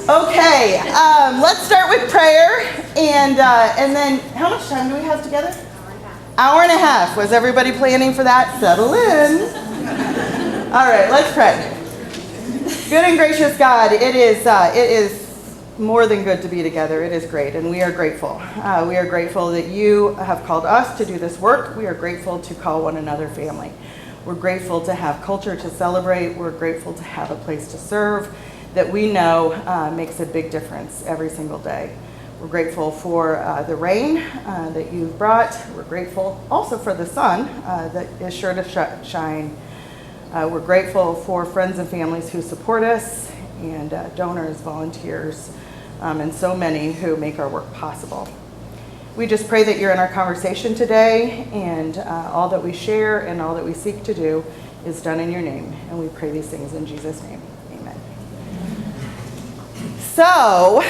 Okay, let's start with prayer, and then how much time do we have together? Hour and a half. Was everybody planning for that? Settle in. All right, let's pray. Good and gracious God, it is more than good to be together. It is great, and we are grateful. We are grateful that you have called us to do this work. We are grateful to call one another family. We're grateful to have culture to celebrate. We're grateful to have a place to serve that we know makes a big difference every single day. We're grateful for the rain that you've brought. We're grateful also for the sun that is sure to shine. We're grateful for friends and families who support us, and donors, volunteers, and so many who make our work possible. We just pray that you're in our conversation today, and all that we share and all that we seek to do is done in your name. And we pray these things in Jesus' name. Amen. So,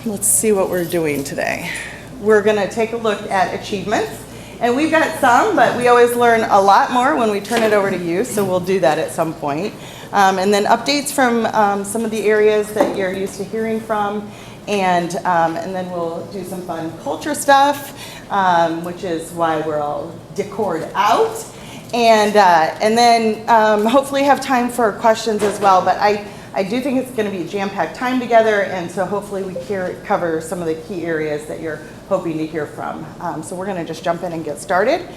let's see what we're doing today. We're going to take a look at achievements. And we've got some, but we always learn a lot more when we turn it over to you, so we'll do that at some point. And then updates from some of the areas that you're used to hearing from, and then we'll do some fun culture stuff, which is why we're all decored out. And then hopefully have time for questions as well, but I do think it's going to be a jam-packed time together, and so hopefully we cover some of the key areas that you're hoping to hear from. So we're going to just jump in and get started.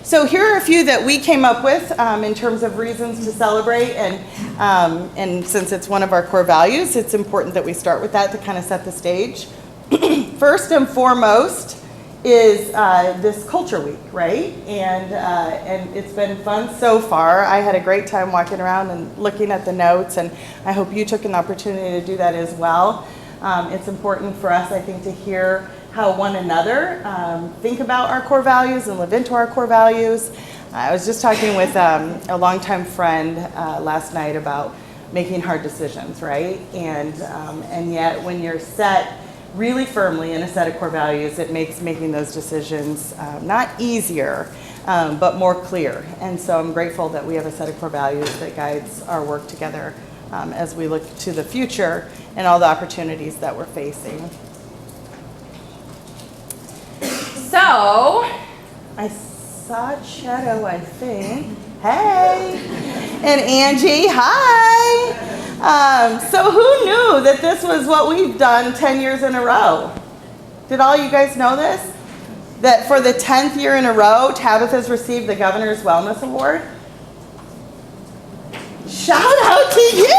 So here are a few that we came up with in terms of reasons to celebrate, and since it's one of our core values, it's important that we start with that to kind of set the stage. First and foremost is this Culture Week, right? And it's been fun so far. I had a great time walking around and looking at the notes, and I hope you took an opportunity to do that as well. It's important for us, I think, to hear how one another think about our core values and live into our core values. I was just talking with a longtime friend last night about making hard decisions, right? And yet when you're set really firmly in a set of core values, it makes making those decisions not easier, but more clear. And so I'm grateful that we have a set of core values that guides our work together as we look to the future and all the opportunities that we're facing. So, I saw Cheto, I think. Hey! And Angie, hi! So who knew that this was what we've done 10 years in a row? Did all you guys know this? That for the 10th year in a row, Tabitha's received the Governor's Wellness Award? Shout out to you!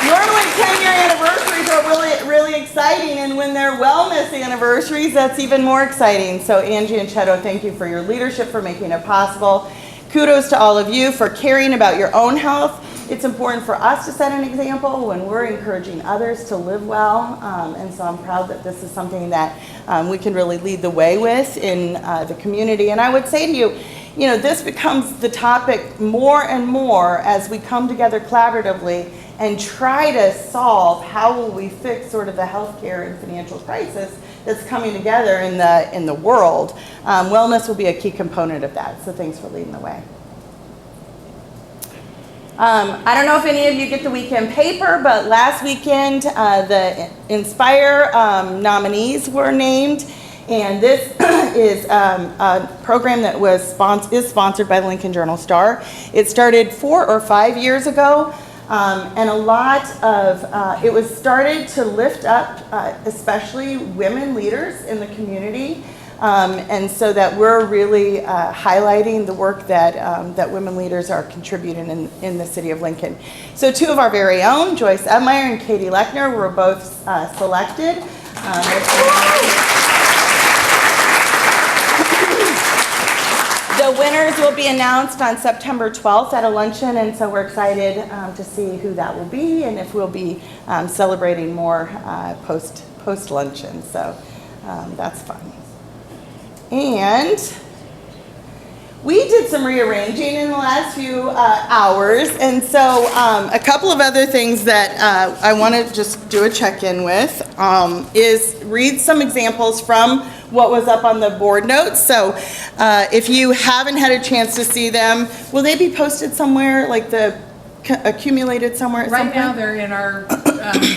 Normally 10-year anniversaries are really exciting, and when they're wellness anniversaries, that's even more exciting. So Angie and Cheto, thank you for your leadership, for making it possible. Kudos to all of you for caring about your own health. It's important for us to set an example when we're encouraging others to live well, and so I'm proud that this is something that we can really lead the way with in the community. And I would say to you, you know, this becomes the topic more and more as we come together collaboratively and try to solve how will we fix sort of the healthcare and financial crisis that's coming together in the world. Wellness will be a key component of that, so thanks for leading the way. I don't know if any of you get the weekend paper, but last weekend the Inspire nominees were named, and this is a program that is sponsored by the Lincoln Journal-Star. It started 4 or 5 years ago. And a lot of, it was started to lift up especially women leaders in the community, and so that we're really highlighting the work that women leaders are contributing in the city of Lincoln. So 2 of our very own, Joyce Ebmeyer and Katie Lechner, were both selected. The winners will be announced on September 12th at a luncheon, and so we're excited to see who that will be and if we'll be celebrating more post-luncheon. So that's fun. And we did some rearranging in the last few hours, and so a couple of other things that I want to just do a check-in with is read some examples from what was up on the board notes. So if you haven't had a chance to see them, will they be posted somewhere, like the accumulated somewhere at some Right point? now, they're in our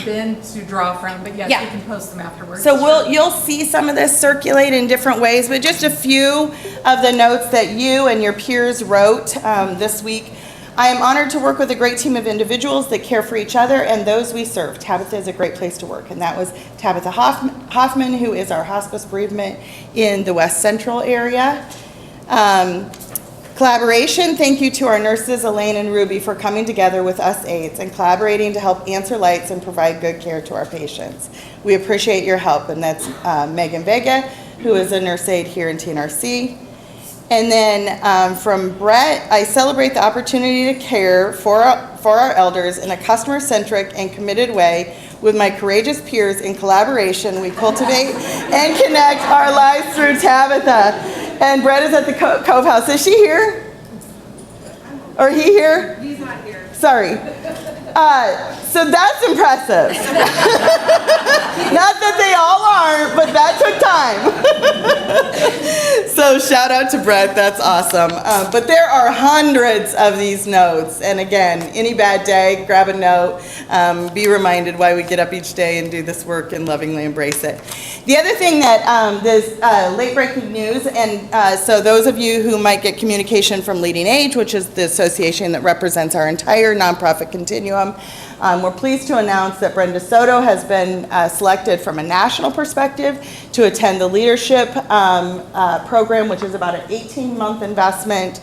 bin to draw from, but yes, Yeah. we can post them afterwards. So you'll see some of this circulate in different ways, but just a few of the notes that you and your peers wrote this week. I am honored to work with a great team of individuals that care for each other and those we serve. Tabitha is a great place to work, and that was Tabitha Hoffman, who is our hospice bereavement in the West Central area. Collaboration, thank you to our nurses, Elaine and Ruby, for coming together with us aides and collaborating to help answer lights and provide good care to our patients. We appreciate your help, and that's Megan Vega, who is a nurse aide here in TNRC. And then from Brett, I celebrate the opportunity to care for our elders in a customer-centric and committed way. With my courageous peers in collaboration, we cultivate and connect our lives through Tabitha. And Brett is at the Cove House. Is she here? Or he here? He's not here. Sorry. So that's impressive. Not that they all aren't, but that took time. So shout out to Brett, that's awesome. But there are hundreds of these notes. And again, any bad day, grab a note, be reminded why we get up each day and do this work and lovingly embrace it. The other thing that there's late breaking news, and so those of you who might get communication from Leading Age, which is the association that represents our entire nonprofit continuum, we're pleased to announce that Brenda Soto has been selected from a national perspective to attend the leadership program, which is about an 18-month investment.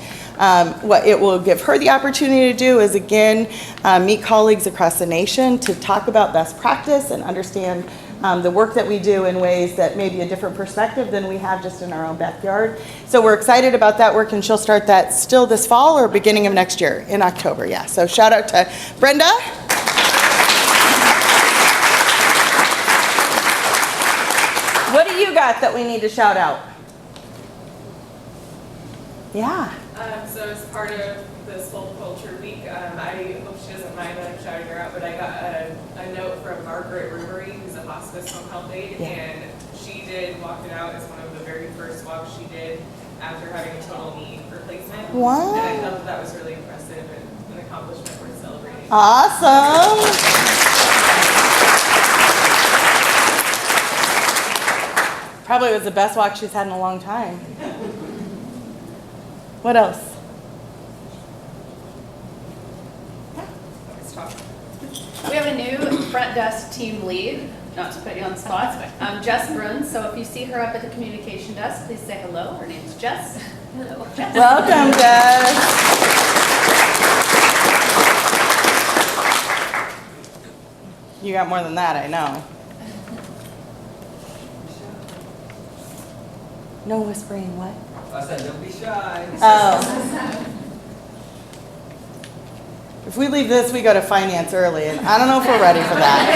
What it will give her the opportunity to do is, again, meet colleagues across the nation to talk about best practice and understand the work that we do in ways that may be a different perspective than we have just in our own backyard. So we're excited about that work, and she'll start that still this fall or beginning of next year in October. Yeah, so shout out to Brenda. What do you got that we need to shout out? Yeah. So as part of this whole culture week, I hope she doesn't mind that I'm shouting her out, but I got a note from Margaret Rubery, who's a hospice home health aide, and she walked it out as one of the very first walks she did after having a total knee replacement. Wow. And I thought that was really impressive and an accomplishment worth celebrating. Awesome. Probably was the best walk she's had in a long time. What else? We have a new front desk team lead, not to put you on the spot, Jess Bruns. So if you see her up at the communication desk, please say hello. Her name's Jess. Hello, Jess. Welcome, Jess. You got more than that, I know. No whispering, what? I said, don't be shy. Oh. If we leave this, we go to finance early, and I don't know if we're ready for that.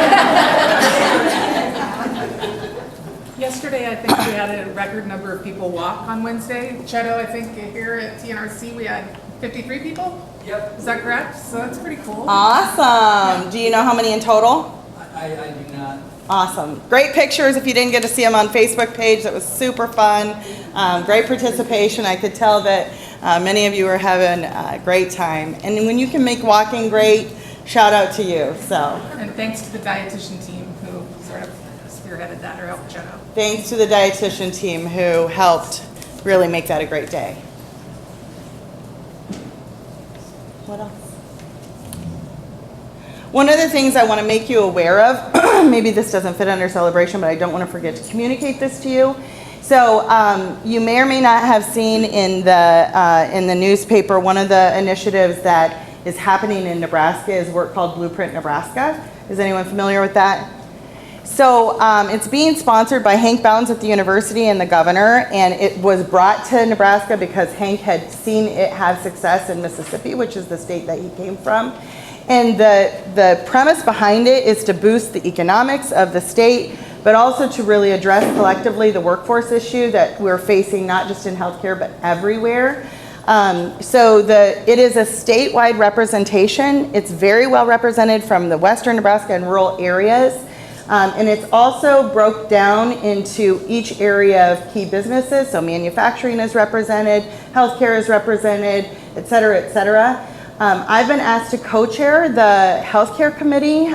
Yesterday, I think we had a record number of people walk on Wednesday. Cheto, I think here at TNRC, we had 53 people. Yep. Is that correct? So that's pretty cool. Awesome. Do you know how many in total? I do not. Awesome. Great pictures. If you didn't get to see them on Facebook page, that was super fun. Great participation. I could tell that many of you are having a great time. And when you can make walking great, shout out to you. So And thanks to the dietitian team who sort of spearheaded that or helped Cheto. thanks to the dietitian team who helped really make that a great day. What else? One of the things I want to make you aware of, maybe this doesn't fit under celebration, but I don't want to forget to communicate this to you. So you may or may not have seen in the newspaper, one of the initiatives that is happening in Nebraska is work called Blueprint Nebraska. Is anyone familiar with that? So it's being sponsored by Hank Bounds at the university and the governor, and it was brought to Nebraska because Hank had seen it have success in Mississippi, which is the state that he came from. And the premise behind it is to boost the economics of the state, but also to really address collectively the workforce issue that we're facing, not just in healthcare, but everywhere. So it is a statewide representation. It's very well represented from the western Nebraska and rural areas. And it's also broke down into each area of key businesses. So manufacturing is represented, healthcare is represented, et cetera, et cetera. I've been asked to co-chair the healthcare committee,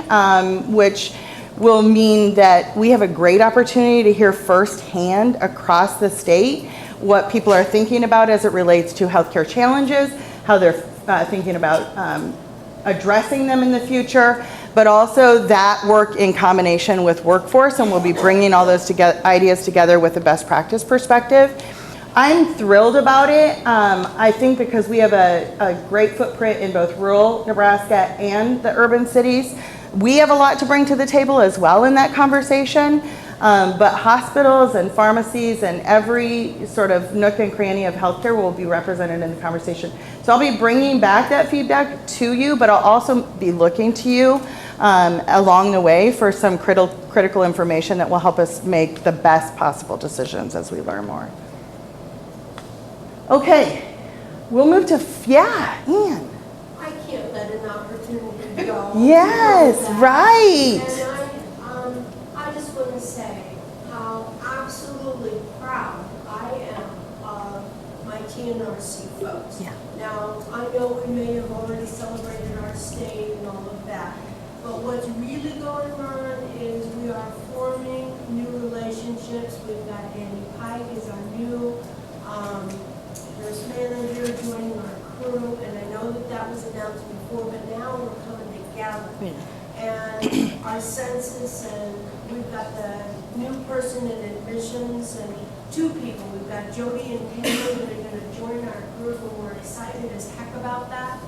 which will mean that we have a great opportunity to hear firsthand across the state what people are thinking about as it relates to healthcare challenges, how they're thinking about addressing them in the future, but also that work in combination with workforce, and we'll be bringing all those ideas together with a best practice perspective. I'm thrilled about it. I think because we have a great footprint in both rural Nebraska and the urban cities, we have a lot to bring to the table as well in that conversation. But hospitals and pharmacies and every sort of nook and cranny of healthcare will be represented in the conversation. So I'll be bringing back that feedback to you, but I'll also be looking to you along the way for some critical information that will help us make the best possible decisions as we learn more. Okay, we'll move to, Ann. I can't let an opportunity go. Yes, right. And I just want to say how absolutely proud I am of my TNRC folks. Yeah. Now, I know we may have already celebrated our state and all of that, but what's really going on is we are forming new relationships. We've got Andy Pike as our new nurse manager joining our crew, and I know that was announced before, but now we're coming together. Yeah. And our census, and we've got the new person in admissions, and two people. We've got Jody and Taylor that are going to join our group, and we're excited as heck about that.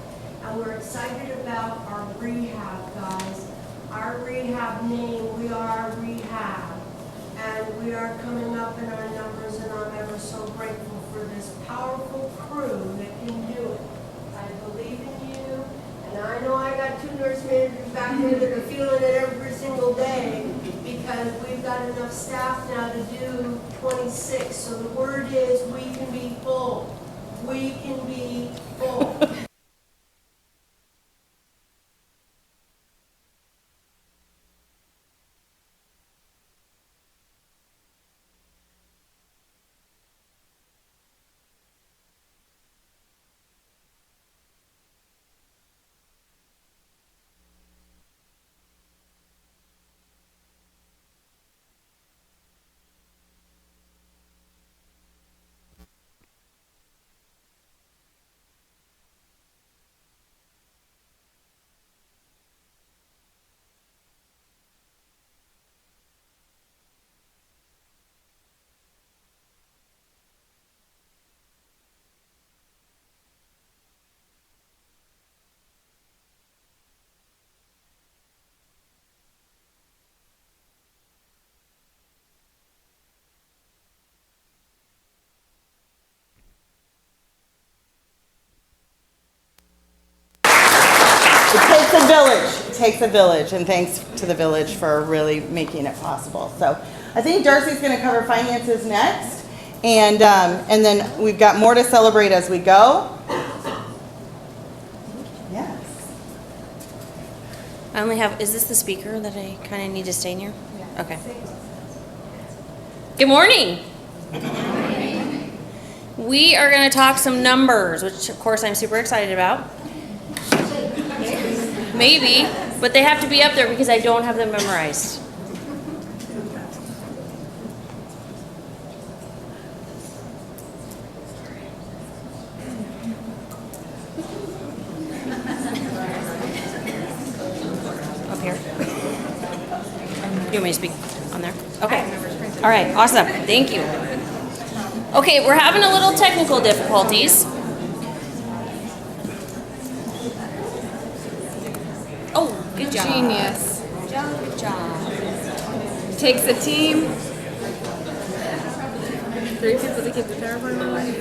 And we're excited about our rehab, guys. Our rehab name, we are rehab. And we are coming up in our numbers, and I'm ever so grateful for this powerful crew that can do it. I believe in you, and I know I got two nurse managers back there that are feeling it every single day because we've got enough staff now to do 26. So the word is we can be full. We can be full. It takes a village, and thanks to the village for really making it possible. So I think Darcy's going to cover finances next, and then we've got more to celebrate as we go. Yes. I only have, is this the speaker that I kind of need to stay near? Yeah. Okay. Good morning. We are going to talk some numbers, which of course I'm super excited about. Maybe, but they have to be up there because I don't have them memorized. Up here. You want me to speak on there? Okay. All right, awesome. Thank you. Okay, we're having a little technical difficulties. Oh, good job. Genius. Good job. Takes a team. 3 people to keep the power going.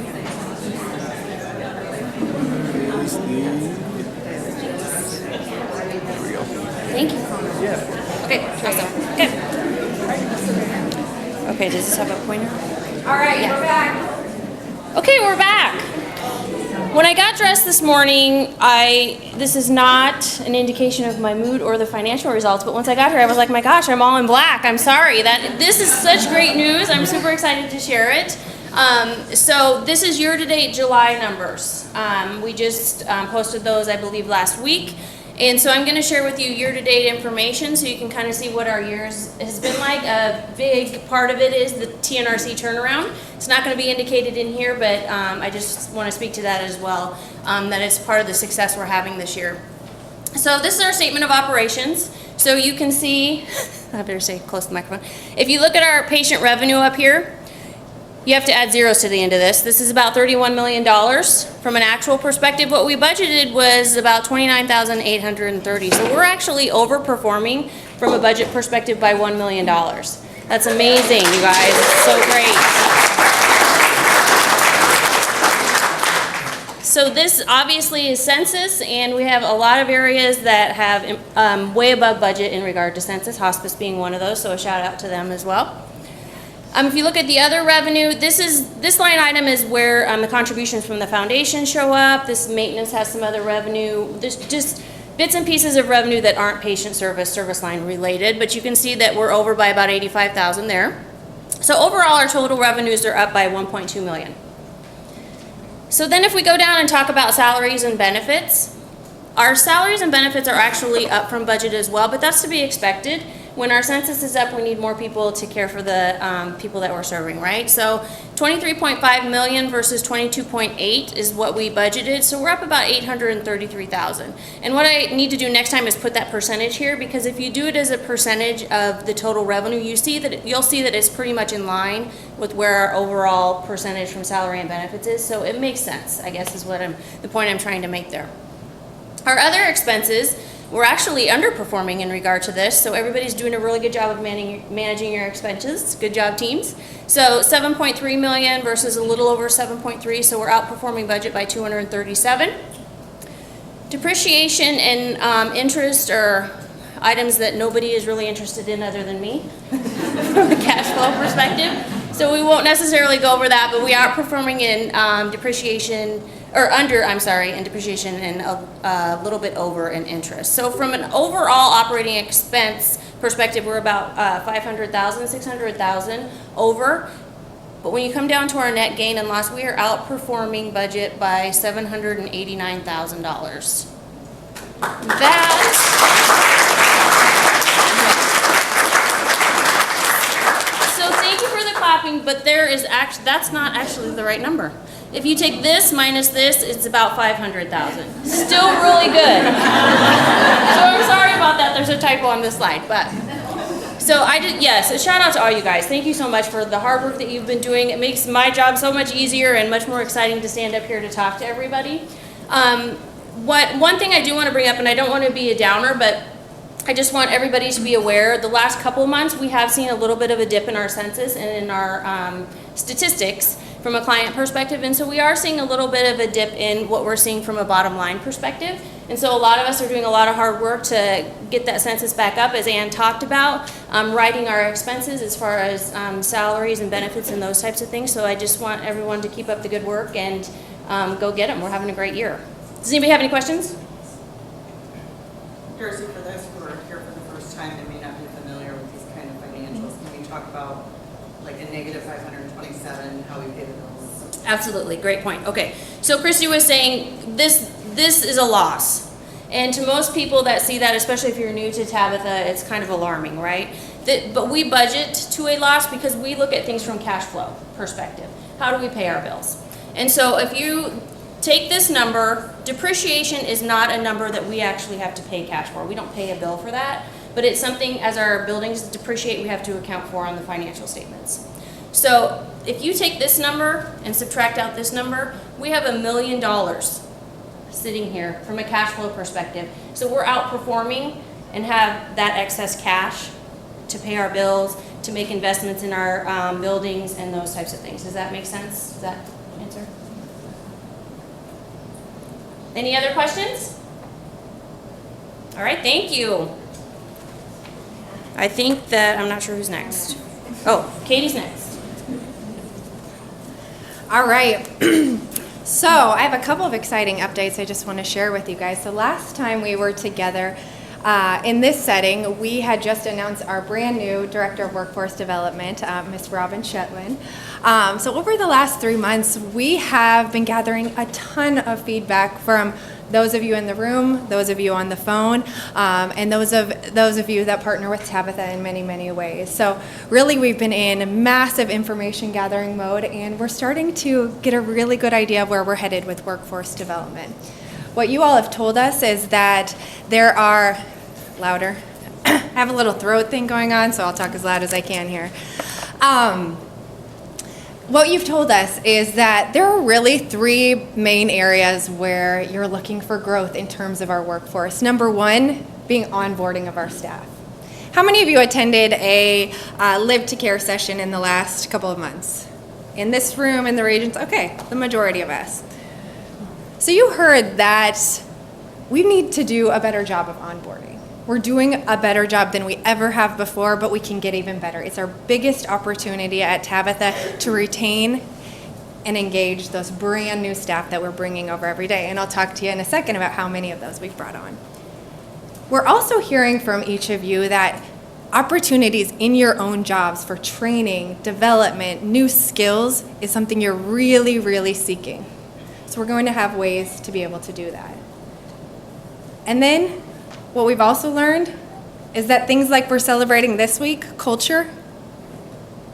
Thank you. Yeah. Okay, awesome. Okay. Okay, does this have a pointer? All right, we're back. Okay, we're back. When I got dressed this morning, this is not an indication of my mood or the financial results, but once I got here, I was like, my gosh, I'm all in black. I'm sorry. This is such great news. I'm super excited to share it. So this is year-to-date July numbers. We just posted those, I believe, last week. And so I'm going to share with you year-to-date information so you can kind of see what our years has been like. A big part of it is the TNRC turnaround. It's not going to be indicated in here, but I just want to speak to that as well, that it's part of the success we're having this year. So this is our statement of operations. So you can see, I better say close to the microphone. If you look at our patient revenue up here, you have to add zeros to the end of this. This is about $31 million. From an actual perspective, what we budgeted was about $29,830. So we're actually overperforming from a budget perspective by $1 million. That's amazing, you guys. It's so great. So this obviously is census, and we have a lot of areas that have way above budget in regard to census, hospice being one of those, so a shout out to them as well. If you look at the other revenue, this line item is where the contributions from the foundation show up. This maintenance has some other revenue. There's just bits and pieces of revenue that aren't patient service line related, but you can see that we're over by about $85,000 there. So overall, our total revenues are up by $1.2 million. So then if we go down and talk about salaries and benefits, our salaries and benefits are actually up from budget as well, but that's to be expected. When our census is up, we need more people to care for the people that we're serving, right? So 23.5 million versus 22.8 is what we budgeted. So we're up about 833,000. And what I need to do next time is put that percentage here, because if you do it as a percentage of the total revenue, you'll see that it's pretty much in line with where our overall percentage from salary and benefits is. So it makes sense, I guess, is what the point I'm trying to make there. Our other expenses, we're actually underperforming in regard to this, so everybody's doing a really good job of managing your expenses. Good job, teams. So 7.3 million versus a little over 7.3, so we're outperforming budget by 237. Depreciation and interest are items that nobody is really interested in other than me from a cash flow perspective. So we won't necessarily go over that, but we are outperforming in depreciation, or under, I'm sorry, in depreciation and a little bit over in interest. So from an overall operating expense perspective, we're about 500,000, 600,000 over. But when you come down to our net gain and loss, we are outperforming budget by $789,000. So thank you for the clapping, but that's not actually the right number. If you take this minus this, it's about 500,000. Still really good. So I'm sorry about that. There's a typo on this slide, but so yes, a shout out to all you guys. Thank you so much for the hard work that you've been doing. It makes my job so much easier and much more exciting to stand up here to talk to everybody. One thing I do want to bring up, and I don't want to be a downer, but I just want everybody to be aware, the last couple of months we have seen a little bit of a dip in our census and in our statistics from a client perspective, and so we are seeing a little bit of a dip in what we're seeing from a bottom line perspective. And so a lot of us are doing a lot of hard work to get that census back up, as Ann talked about, writing our expenses as far as salaries and benefits and those types of things. So I just want everyone to keep up the good work and go get them. We're having a great year. Does anybody have any questions? Darcy, for those who are here for the first time and may not be familiar with these kind of financials, can we talk about like a negative 527, how we pay the bills? Absolutely, great point. Okay, so Christy was saying this is a loss. And to most people that see that, especially if you're new to Tabitha, it's kind of alarming, right? But we budget to a loss because we look at things from cash flow perspective. How do we pay our bills? And so if you take this number, depreciation is not a number that we actually have to pay cash for. We don't pay a bill for that, but it's something as our buildings depreciate, we have to account for on the financial statements. So if you take this number and subtract out this number, we have $1 million sitting here from a cash flow perspective. So we're outperforming and have that excess cash to pay our bills, to make investments in our buildings and those types of things. Does that make sense? Does that answer? Any other questions? All right, thank you. I think that, I'm not sure who's next. Oh, Katie's next. All right. So I have a couple of exciting updates I just want to share with you guys. So last time we were together, In this setting, we had just announced our brand new Director of Workforce Development, Ms. Robin Shetland. So over the last 3 months, we have been gathering a ton of feedback from those of you in the room, those of you on the phone, and those of you that partner with Tabitha in many, many ways. So really, we've been in massive information gathering mode, and we're starting to get a really good idea of where we're headed with workforce development. What you all have told us is that there are, louder, I have a little throat thing going on, so I'll talk as loud as I can here. What you've told us is that there are really 3 main areas where you're looking for growth in terms of our workforce. Number 1, being onboarding of our staff. How many of you attended a Live to Care session in the last couple of months? In this room, in the regions? Okay, the majority of us. So you heard that we need to do a better job of onboarding. We're doing a better job than we ever have before, but we can get even better. It's our biggest opportunity at Tabitha to retain and engage those brand new staff that we're bringing over every day. And I'll talk to you in a second about how many of those we've brought on. We're also hearing from each of you that opportunities in your own jobs for training, development, new skills is something you're really, really seeking. So we're going to have ways to be able to do that. And then what we've also learned is that things like we're celebrating this week, culture,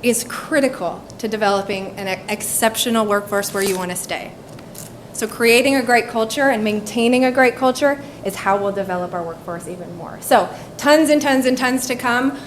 is critical to developing an exceptional workforce where you want to stay. So creating a great culture and maintaining a great culture is how we'll develop our workforce even more. So tons and tons and tons to come.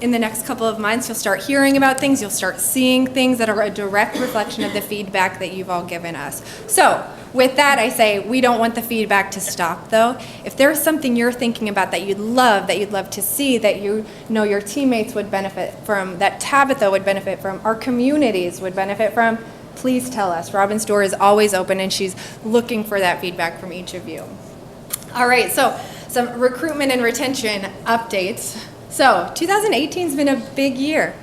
In the next couple of months, you'll start hearing about things, you'll start seeing things that are a direct reflection of the feedback that you've all given us. So with that, I say we don't want the feedback to stop, though. If there's something you're thinking about that you'd love to see, that you know your teammates would benefit from, that Tabitha would benefit from, our communities would benefit from, please tell us. Robin's door is always open, and she's looking for that feedback from each of you. All right, so some recruitment and retention updates. So 2018 has been a big year.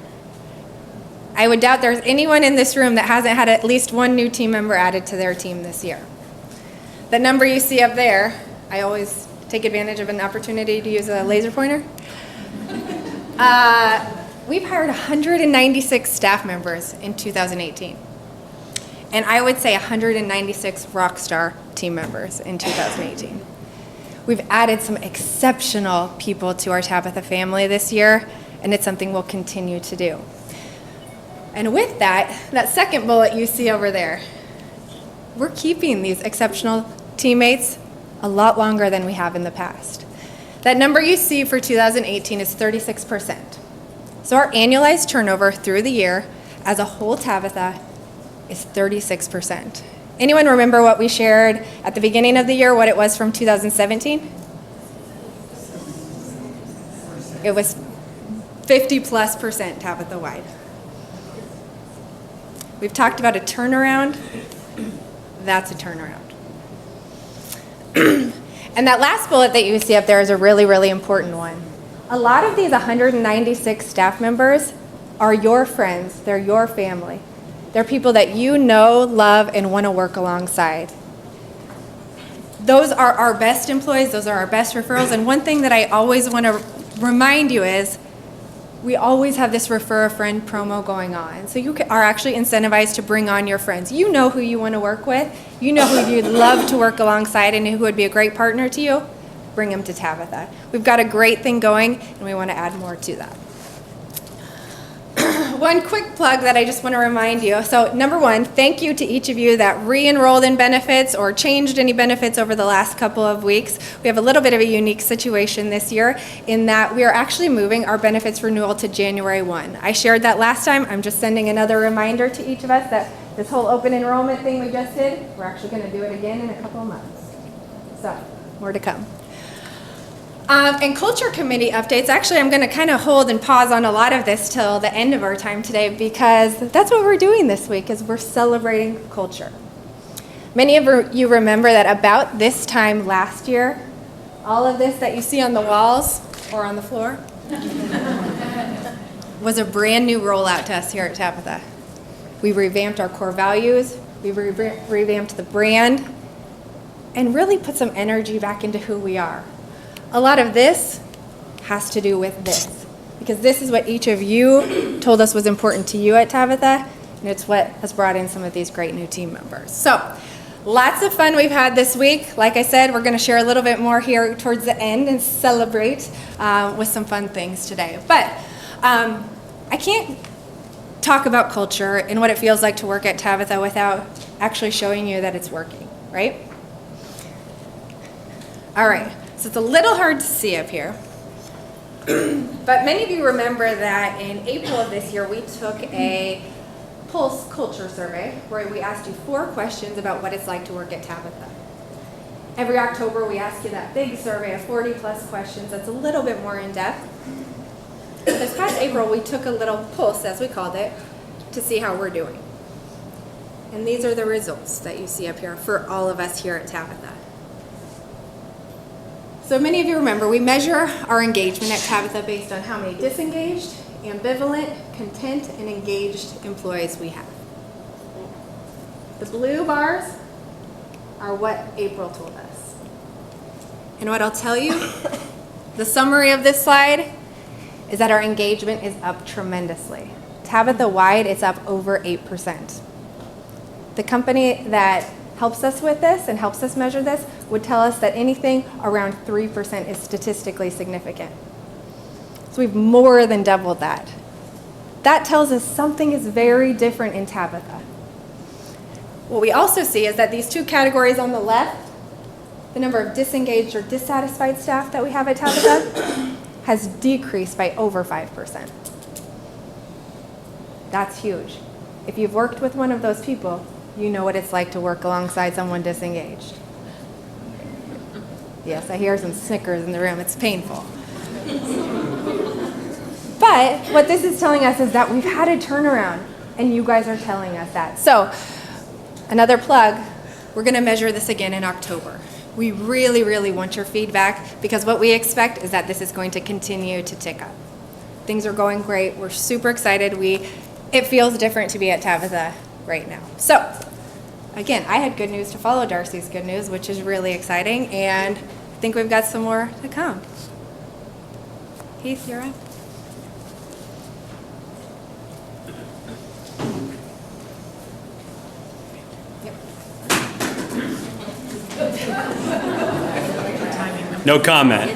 I would doubt there's anyone in this room that hasn't had at least one new team member added to their team this year. The number you see up there, I always take advantage of an opportunity to use a laser pointer. We've hired 196 staff members in 2018. And I would say 196 rock star team members in 2018. We've added some exceptional people to our Tabitha family this year, and it's something we'll continue to do. And with that second bullet you see over there, we're keeping these exceptional teammates a lot longer than we have in the past. That number you see for 2018 is 36%. So our annualized turnover through the year as a whole Tabitha is 36%. Anyone remember what we shared at the beginning of the year, what it was from 2017? It was 50+% Tabitha-wide. We've talked about a turnaround. That's a turnaround. And that last bullet that you see up there is a really, really important one. A lot of these 196 staff members are your friends. They're your family. They're people that you know, love, and want to work alongside. Those are our best employees. Those are our best referrals. And one thing that I always want to remind you is we always have this refer a friend promo going on. So you are actually incentivized to bring on your friends. You know who you want to work with. You know who you'd love to work alongside and who would be a great partner to you. Bring them to Tabitha. We've got a great thing going, and we want to add more to that. One quick plug that I just want to remind you. So number one, thank you to each of you that re-enrolled in benefits or changed any benefits over the last couple of weeks. We have a little bit of a unique situation this year in that we are actually moving our benefits renewal to January 1. I shared that last time. I'm just sending another reminder to each of us that this whole open enrollment thing we just did, we're actually going to do it again in a couple of months. So more to come. And culture committee updates, actually I'm going to kind of hold and pause on a lot of this till the end of our time today because that's what we're doing this week is we're celebrating culture. Many of you remember that about this time last year, all of this that you see on the walls or on the floor was a brand new rollout to us here at Tabitha. We revamped our core values, we revamped the brand, and really put some energy back into who we are. a lot of this has to do with this, because this is what each of you told us was important to you at Tabitha, and it's what has brought in some of these great new team members. So, lots of fun we've had this week. Like I said, we're going to share a little bit more here towards the end and celebrate with some fun things today. But I can't talk about culture and what it feels like to work at Tabitha without actually showing you that it's working, right? All right, so it's a little hard to see up here. But many of you remember that in April of this year, we took a Pulse culture survey where we asked you 4 questions about what it's like to work at Tabitha. Every October, we ask you that big survey of 40 plus questions that's a little bit more in depth. This past April, we took a little pulse, as we called it, to see how we're doing. And these are the results that you see up here for all of us here at Tabitha. So many of you remember, we measure our engagement at Tabitha based on how many disengaged, ambivalent, content, and engaged employees we have. The blue bars are what April told us. And what I'll tell you, the summary of this slide is that our engagement is up tremendously. Tabitha-wide, it's up over 8%. The company that helps us with this and helps us measure this would tell us that anything around 3% is statistically significant. So we've more than doubled that. That tells us something is very different in Tabitha. What we also see is that these 2 categories on the left, the number of disengaged or dissatisfied staff that we have at Tabitha, has decreased by over 5%. That's huge. If you've worked with one of those people, you know what it's like to work alongside someone disengaged. Yes, I hear some snickers in the room. It's painful. But what this is telling us is that we've had a turnaround, and you guys are telling us that. So, another plug, we're going to measure this again in October. We really, really want your feedback, because what we expect is that this is going to continue to tick up. Things are going great. We're super excited. It feels different to be at Tabitha right now. So, again, I had good news to follow Darcy's good news, which is really exciting, and I think we've got some more to come. Heath, you're up. No comment.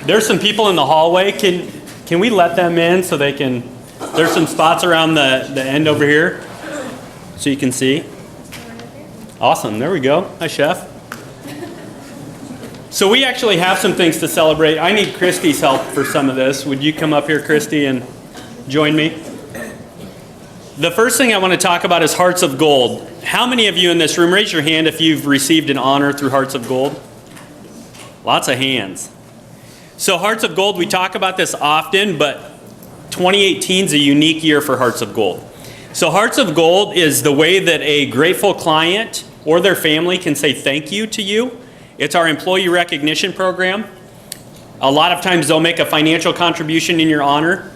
There's some people in the hallway. Can we let them in so they can? There's some spots around the end over here, so you can see. Awesome. There we go. Hi, Chef. So we actually have some things to celebrate. I need Christy's help for some of this. Would you come up here, Christy, and join me? The first thing I want to talk about is Hearts of Gold. How many of you in this room, raise your hand if you've received an honor through Hearts of Gold? Lots of hands. So Hearts of Gold, we talk about this often, but 2018 is a unique year for Hearts of Gold. So Hearts of Gold is the way that a grateful client or their family can say thank you to you. It's our employee recognition program. A lot of times they'll make a financial contribution in your honor.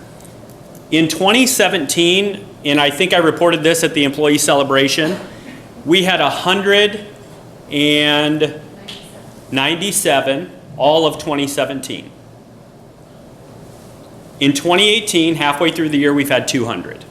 In 2017, and I think I reported this at the employee celebration, we had 197 all of 2017. In 2018, halfway through the year, we've had 200.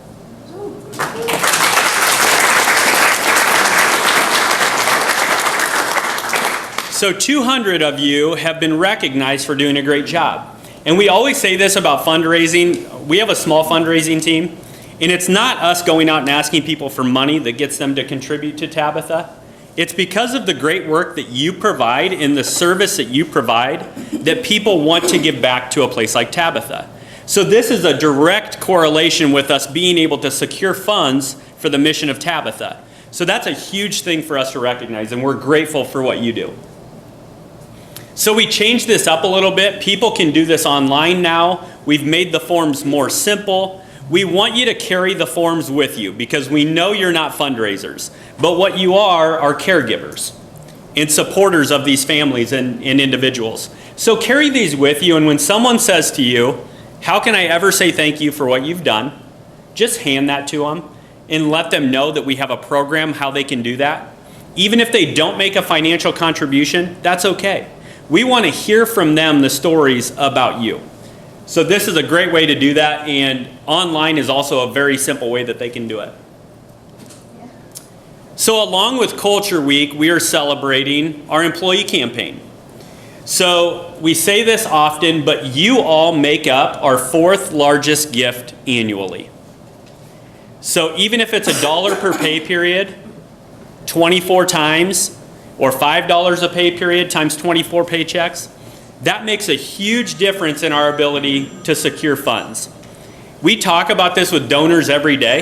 So 200 of you have been recognized for doing a great job. And we always say this about fundraising. We have a small fundraising team, and it's not us going out and asking people for money that gets them to contribute to Tabitha. It's because of the great work that you provide and the service that you provide that people want to give back to a place like Tabitha. So this is a direct correlation with us being able to secure funds for the mission of Tabitha. So that's a huge thing for us to recognize, and we're grateful for what you do. So we changed this up a little bit. People can do this online now. We've made the forms more simple. We want you to carry the forms with you because we know you're not fundraisers, but what you are caregivers and supporters of these families and individuals. So carry these with you, and when someone says to you, how can I ever say thank you for what you've done? Just hand that to them and let them know that we have a program, how they can do that. Even if they don't make a financial contribution, that's okay. We want to hear from them the stories about you. So this is a great way to do that, and online is also a very simple way that they can do it. So along with Culture Week, we are celebrating our employee campaign. So we say this often, but you all make up our 4th largest gift annually. So even if it's $1 per pay period, 24 times, or $5 a pay period times 24 paychecks, that makes a huge difference in our ability to secure funds. We talk about this with donors every day.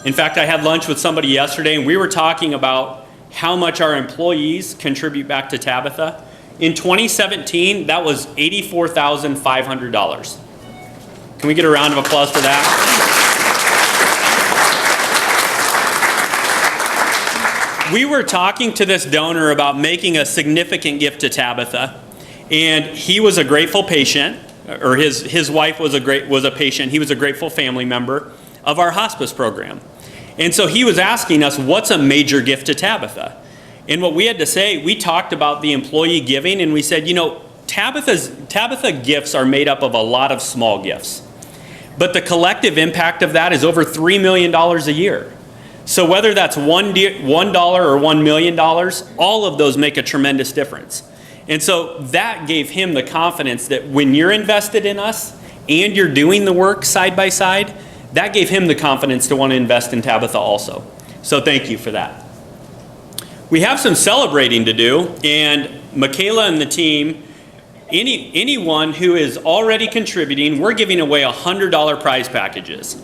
In fact, I had lunch with somebody yesterday and we were talking about how much our employees contribute back to Tabitha. In 2017, that was $84,500. Can we get a round of applause for that? We were talking to this donor about making a significant gift to Tabitha, and he was a grateful patient, or his wife was a patient. He was a grateful family member of our hospice program. And so he was asking us, what's a major gift to Tabitha? And what we had to say, we talked about the employee giving, and we said, you know, Tabitha gifts are made up of a lot of small gifts. But the collective impact of that is over $3 million a year. So whether that's $1 or $1 million, all of those make a tremendous difference. And so that gave him the confidence that when you're invested in us and you're doing the work side by side, that gave him the confidence to want to invest in Tabitha also. So thank you for that. We have some celebrating to do, and Michaela and the team, anyone who is already contributing, we're giving away $100 prize packages.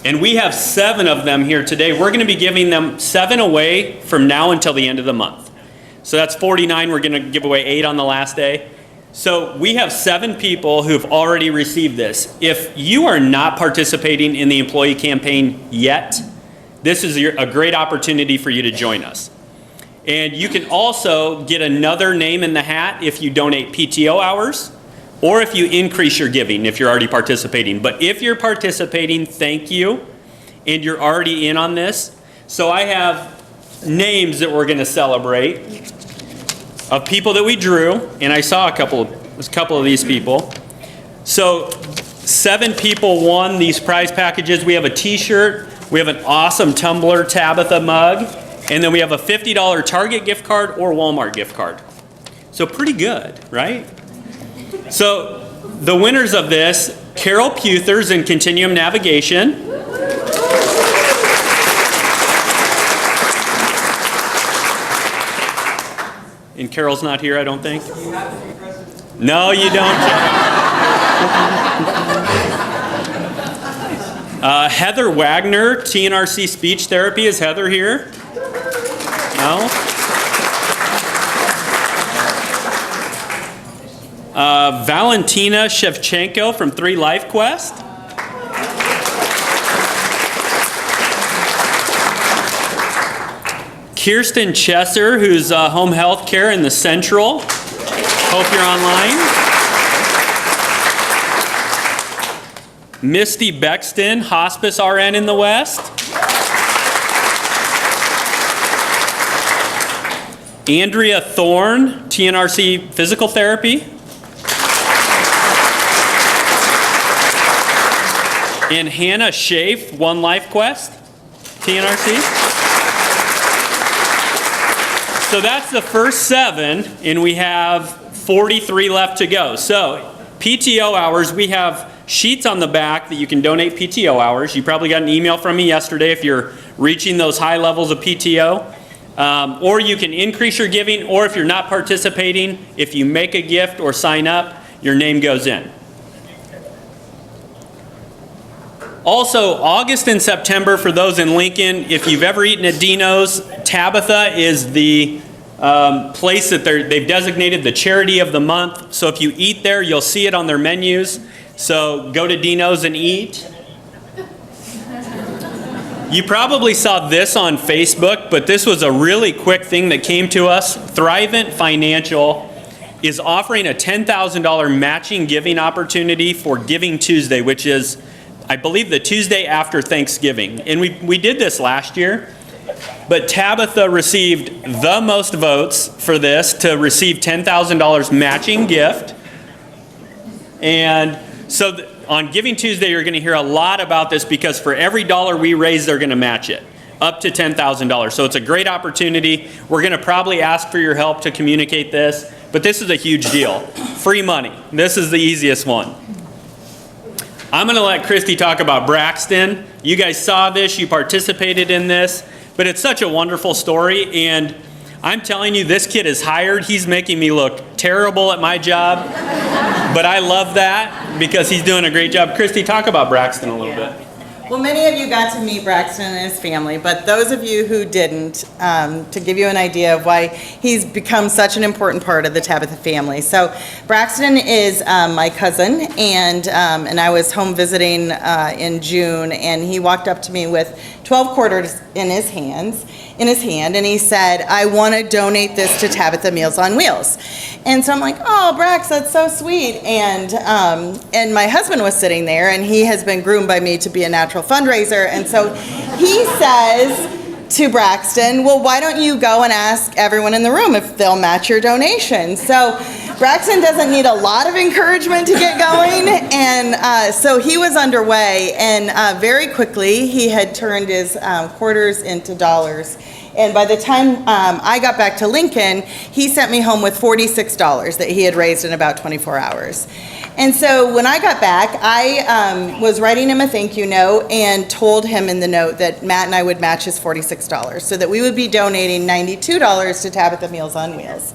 And we have 7 of them here today. We're going to be giving them 7 away from now until the end of the month. So that's 49. We're going to give away 8 on the last day. So we have 7 people who've already received this. If you are not participating in the employee campaign yet, this is a great opportunity for you to join us. And you can also get another name in the hat if you donate PTO hours, or if you increase your giving if you're already participating. But if you're participating, thank you, and you're already in on this. So I have names that we're going to celebrate of people that we drew, and I saw a couple of these people. So 7 people won these prize packages. We have a t-shirt, we have an awesome Tumbler Tabitha mug, and then we have a $50 Target gift card or Walmart gift card. So pretty good, right? So the winners of this, Carol Puthers in Continuum Navigation. And Carol's not here, I don't think. No, you don't. Heather Wagner, TNRC Speech Therapy. Is Heather here? No? Valentina Shevchenko from 3 Life Quest. Kirsten Chesser, who's home health care in the Central. Hope you're online. Misty Bexton, Hospice RN in the West. Andrea Thorne, TNRC Physical Therapy. And Hannah Schaaf, One Life Quest, TNRC. So that's the first 7, and we have 43 left to go. So PTO hours, we have sheets on the back that you can donate PTO hours. You probably got an email from me yesterday if you're reaching those high levels of PTO. Or you can increase your giving, or if you're not participating, if you make a gift or sign up, your name goes in. Also, August and September, for those in Lincoln, if you've ever eaten at Dino's, Tabitha is the place that they've designated the charity of the month. So if you eat there, you'll see it on their menus. So go to Dino's and eat. You probably saw this on Facebook, but this was a really quick thing that came to us. Thrivent Financial is offering a $10,000 matching giving opportunity for Giving Tuesday, which is, I believe, the Tuesday after Thanksgiving. And we did this last year. but Tabitha received the most votes for this to receive $10,000 matching gift. And so on Giving Tuesday, you're going to hear a lot about this because for every dollar we raise, they're going to match it up to $10,000. So it's a great opportunity. We're going to probably ask for your help to communicate this, but this is a huge deal. Free money. This is the easiest one. I'm going to let Christy talk about Braxton. You guys saw this, you participated in this, but it's such a wonderful story, and I'm telling you, this kid is hired. He's making me look terrible at my job, but I love that because he's doing a great job. Christy, talk about Braxton a little bit. Well, many of you got to meet Braxton and his family, but those of you who didn't, to give you an idea of why he's become such an important part of the Tabitha family. So Braxton is my cousin, and I was home visiting in June, and he walked up to me with 12 quarters in his hand, and he said, "I want to donate this to Tabitha Meals on Wheels." And so I'm like, "Oh, Brax, that's so sweet." And my husband was sitting there, and he has been groomed by me to be a natural fundraiser. And so he says to Braxton, "Well, why don't you go and ask everyone in the room if they'll match your donation?" So Braxton doesn't need a lot of encouragement to get going, and so he was underway, and very quickly he had turned his quarters into dollars. And by the time I got back to Lincoln, he sent me home with $46 that he had raised in about 24 hours. And so when I got back, I was writing him a thank you note and told him in the note that Matt and I would match his $46 so that we would be donating $92 to Tabitha Meals on Wheels.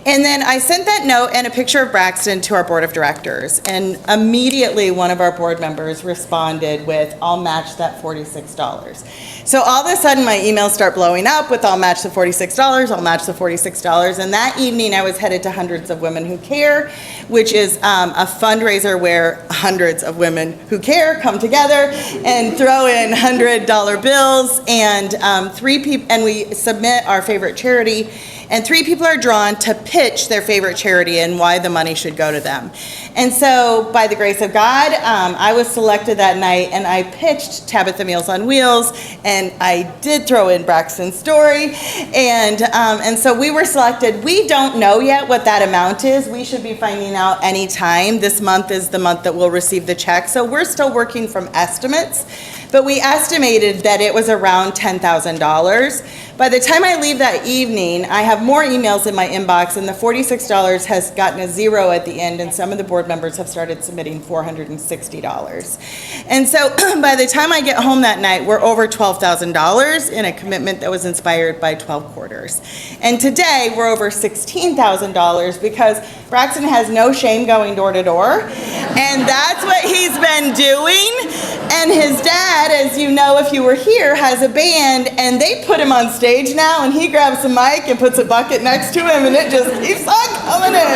And then I sent that note and a picture of Braxton to our board of directors. And immediately one of our board members responded with, "I'll match that $46. So all of a sudden my emails start blowing up with, "I'll match the $46, I'll match the $46. And that evening I was headed to Hundreds of Women Who Care, which is a fundraiser where hundreds of women who care come together and throw in $100 bills, and and we submit our favorite charity. And 3 people are drawn to pitch their favorite charity and why the money should go to them. And so, by the grace of God, I was selected that night, and I pitched Tabitha Meals on Wheels, and I did throw in Braxton's story, and so we were selected. We don't know yet what that amount is. We should be finding out any time. This month is the month that we'll receive the check, so we're still working from estimates. But we estimated that it was around $10,000. By the time I leave that evening, I have more emails in my inbox, and the $46 has gotten a 0 at the end, and some of the board members have started submitting $460. And so by the time I get home that night, we're over $12,000 in a commitment that was inspired by 12 quarters. And today, we're over $16,000 because Braxton has no shame going door to door, and that's what he's been doing. And his dad, as you know if you were here, has a band, and they put him on stage now, and he grabs a mic and puts a bucket next to him, and it just keeps on coming in.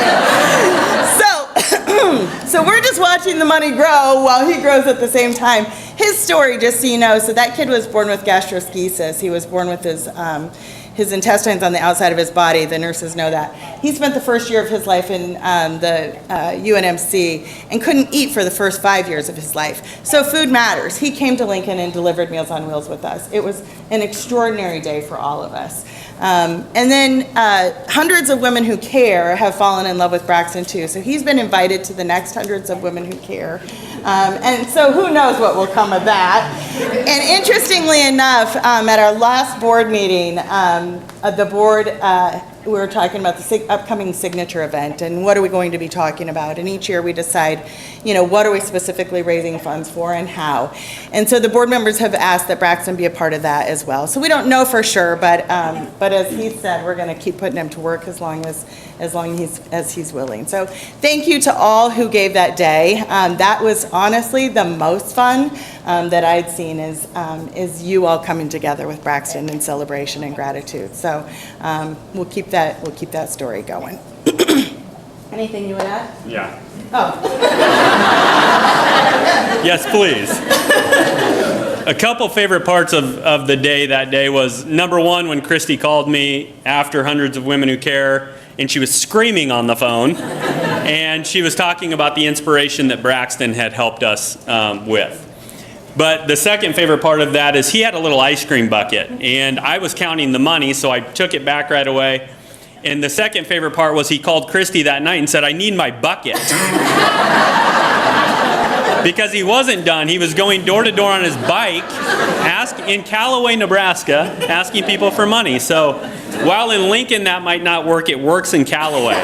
So we're just watching the money grow while he grows at the same time. His story, just so you know, so that kid was born with gastroschisis. He was born with his intestines on the outside of his body. The nurses know that. He spent the first year of his life in the UNMC and couldn't eat for the first 5 years of his life. So food matters. He came to Lincoln and delivered Meals on Wheels with us. It was an extraordinary day for all of us. And then Hundreds of Women Who Care have fallen in love with Braxton too. So he's been invited to the next Hundreds of Women Who Care. And so who knows what will come of that. And interestingly enough, at our last board meeting, the board, we were talking about the upcoming signature event and what are we going to be talking about. And each year we decide, what are we specifically raising funds for and how. And so the board members have asked that Braxton be a part of that as well. So we don't know for sure, but as he said, we're going to keep putting him to work as long as he's willing. So thank you to all who gave that day. That was honestly the most fun that I'd seen is you all coming together with Braxton in celebration and gratitude. So we'll keep that story going. Anything you would add? Yeah. Oh. Yes, please. A couple favorite parts of the day that day was, number one, when Christy called me after Hundreds of Women Who Care, and she was screaming on the phone, and she was talking about the inspiration that Braxton had helped us with. But the second favorite part of that is he had a little ice cream bucket, and I was counting the money, so I took it back right away. And the second favorite part was he called Christy that night and said, "I need my bucket." Because he wasn't done. He was going door to door on his bike, in Callaway, Nebraska, asking people for money. So while in Lincoln that might not work, it works in Callaway.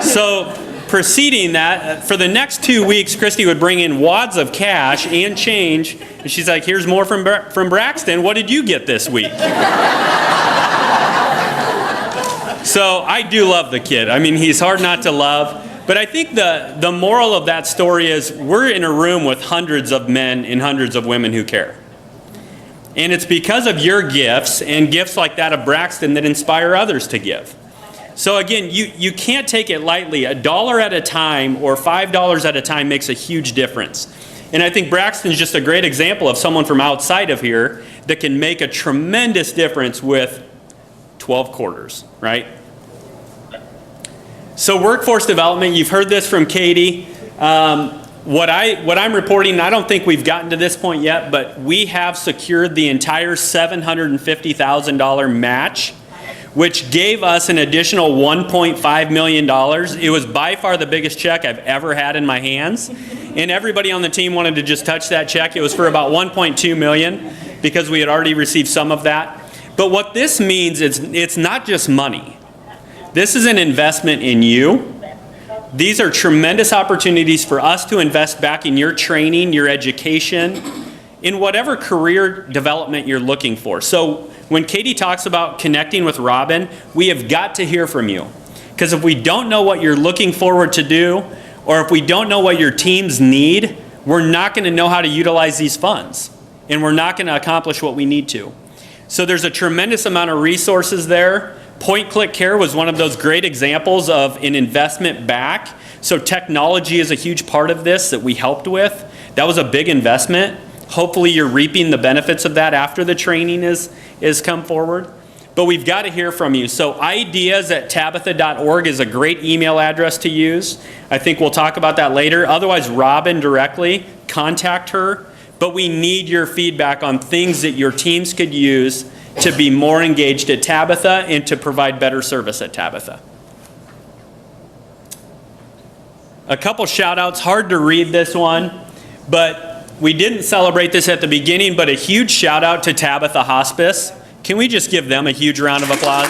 So preceding that, for the next 2 weeks, Christy would bring in wads of cash and change. And she's like, "Here's more from Braxton. What did you get this week?" So I do love the kid. I mean, he's hard not to love. But I think the moral of that story is we're in a room with hundreds of men and hundreds of women who care. And it's because of your gifts and gifts like that of Braxton that inspire others to give. So again, you can't take it lightly. $1 at a time or $5 at a time makes a huge difference. And I think Braxton's just a great example of someone from outside of here that can make a tremendous difference with 12 quarters, right? So workforce development, you've heard this from Katie. What I'm reporting, I don't think we've gotten to this point yet, but we have secured the entire $750,000 match, which gave us an additional $1.5 million. It was by far the biggest check I've ever had in my hands. And everybody on the team wanted to just touch that check. It was for about $1.2 million because we had already received some of that. But what this means is it's not just money. This is an investment in you. These are tremendous opportunities for us to invest back in your training, your education, in whatever career development you're looking for. So when Katie talks about connecting with Robin, we have got to hear from you. Because if we don't know what you're looking forward to do, or if we don't know what your teams need, we're not going to know how to utilize these funds. And we're not going to accomplish what we need to. So there's a tremendous amount of resources there. Point-click care was one of those great examples of an investment back. So technology is a huge part of this that we helped with. That was a big investment. Hopefully you're reaping the benefits of that after the training is come forward. But we've got to hear from you. So ideas@tabitha.org is a great email address to use. I think we'll talk about that later. Otherwise, Robin directly, contact her. But we need your feedback on things that your teams could use to be more engaged at Tabitha and to provide better service at Tabitha. A couple shout outs, hard to read this one, but we didn't celebrate this at the beginning, but a huge shout out to Tabitha Hospice. Can we just give them a huge round of applause?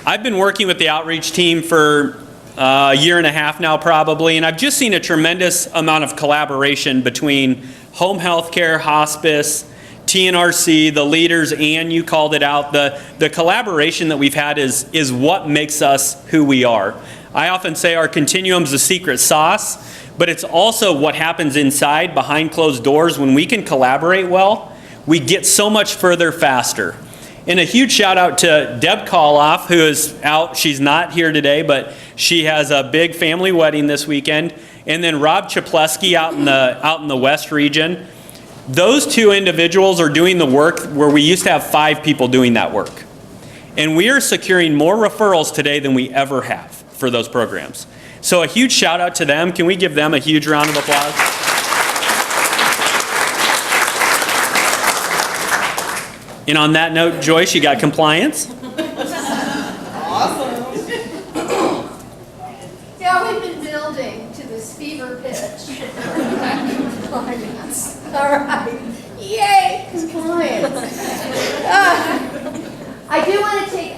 I've been working with the outreach team for a year and a half now probably, and I've just seen a tremendous amount of collaboration between home health care, hospice, TNRC, the leaders, and you called it out. The collaboration that we've had is what makes us who we are. I often say our continuum's the secret sauce, but it's also what happens inside behind closed doors. When we can collaborate well, we get so much further faster. And a huge shout out to Deb Koloff, who is out. She's not here today, but she has a big family wedding this weekend. And then Rob Chaplesky out in the West region. Those two individuals are doing the work where we used to have 5 people doing that work. And we are securing more referrals today than we ever have for those programs. So a huge shout out to them. Can we give them a huge round of applause? And on that note, Joyce, you got compliance? Yeah, we've been building to this fever pitch. Compliance. All right. Yay, compliance. I do want to take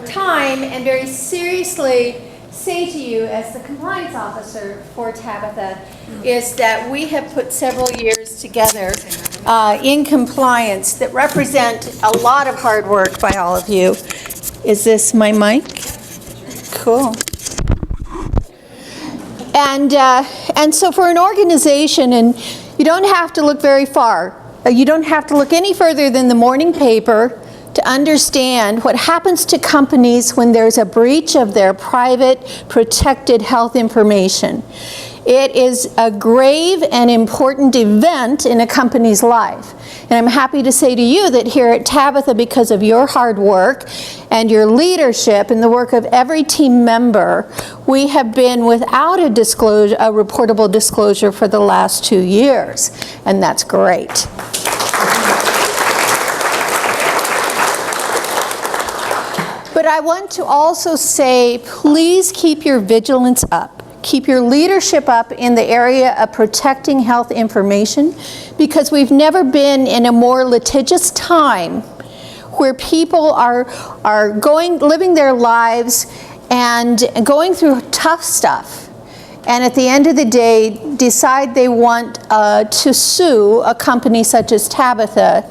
time and very seriously say to you as the compliance officer for Tabitha is that we have put several years together in compliance that represent a lot of hard work by all of you. Is this my mic? Cool. And so for an organization, and you don't have to look very far, you don't have to look any further than the morning paper to understand what happens to companies when there's a breach of their private, protected health information. It is a grave and important event in a company's life. And I'm happy to say to you that here at Tabitha, because of your hard work and your leadership and the work of every team member, we have been without a reportable disclosure for the last 2 years. And that's great. But I want to also say, please keep your vigilance up. Keep your leadership up in the area of protecting health information, because we've never been in a more litigious time where people are living their lives and going through tough stuff, and at the end of the day decide they want to sue a company such as Tabitha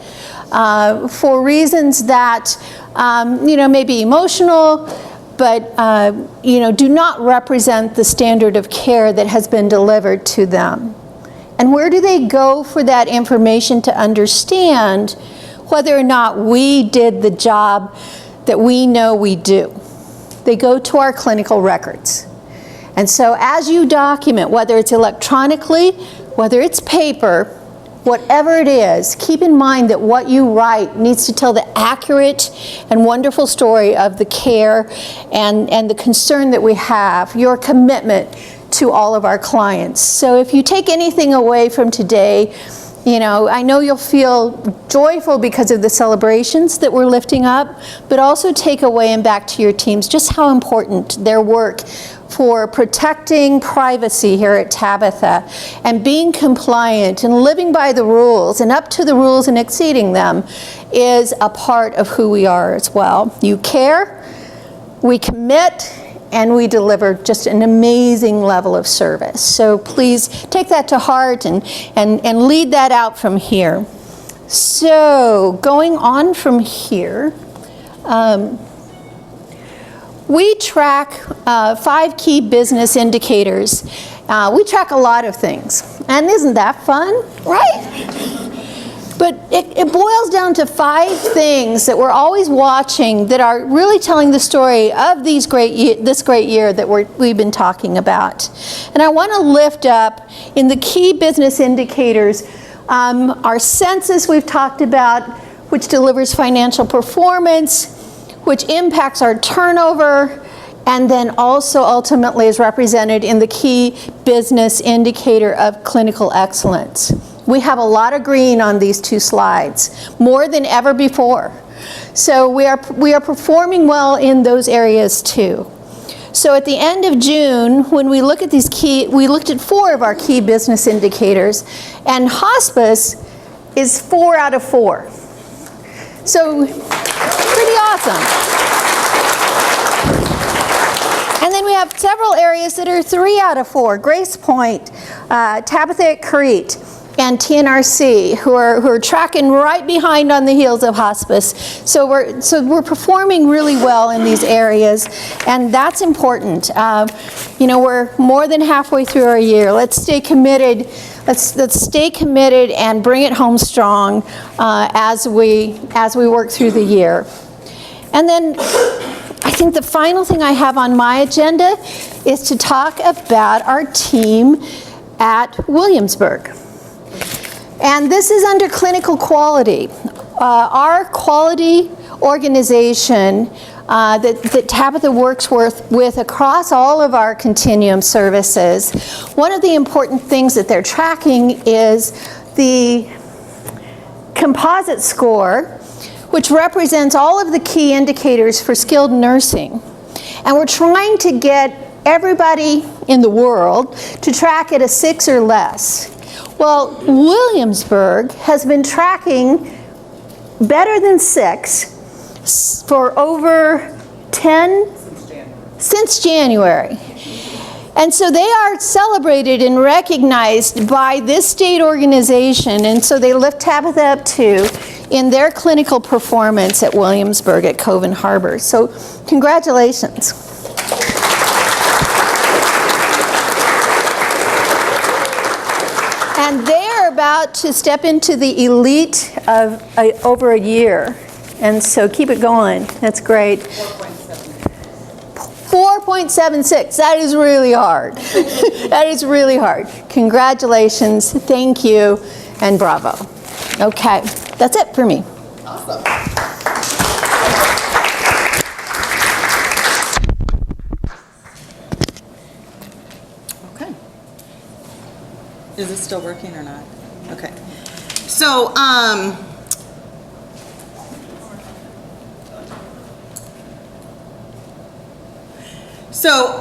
for reasons that may be emotional, but do not represent the standard of care that has been delivered to them. And where do they go for that information to understand whether or not we did the job that we know we do? They go to our clinical records. And so as you document, whether it's electronically, whether it's paper, whatever it is, keep in mind that what you write needs to tell the accurate and wonderful story of the care and the concern that we have, your commitment to all of our clients. So if you take anything away from today, I know you'll feel joyful because of the celebrations that we're lifting up, but also take away and back to your teams just how important their work for protecting privacy here at Tabitha and being compliant and living by the rules and up to the rules and exceeding them is a part of who we are as well. You care, we commit, and we deliver just an amazing level of service. So please take that to heart and lead that out from here. So going on from here, we track 5 key business indicators. We track a lot of things. And isn't that fun, right? But it boils down to 5 things that we're always watching that are really telling the story of this great year that we've been talking about. And I want to lift up in the key business indicators our census we've talked about, which delivers financial performance, which impacts our turnover, and then also ultimately is represented in the key business indicator of clinical excellence. We have a lot of green on these 2 slides, more than ever before. So we are performing well in those areas too. So at the end of June, when we look at we looked at 4 of our key business indicators, and hospice is 4 out of 4. So pretty awesome. And then we have several areas that are 3 out of 4. Grace Point, Tabitha at Crete, and TNRC, who are tracking right behind on the heels of hospice. So we're performing really well in these areas, and that's important. We're more than halfway through our year. Let's stay committed. Let's stay committed and bring it home strong as we work through the year. And then I think the final thing I have on my agenda is to talk about our team at Williamsburg. And this is under clinical quality. Our quality organization that Tabitha works with across all of our continuum services, one of the important things that they're tracking is the composite score, which represents all of the key indicators for skilled nursing. And we're trying to get everybody in the world to track at a 6 or less. Well, Williamsburg has been tracking better than 6 for over 10 since January. And so they are celebrated and recognized by this state organization, and so they lift Tabitha up too in their clinical performance at Williamsburg at Cove and Harbor. So congratulations. And they're about to step into the elite of over a year. And so keep it going. That's great. 4.76. That is really hard. That is really hard. Congratulations, thank you, and bravo. Okay, that's it for me. Awesome. Okay. Is this still working or not? Okay. So,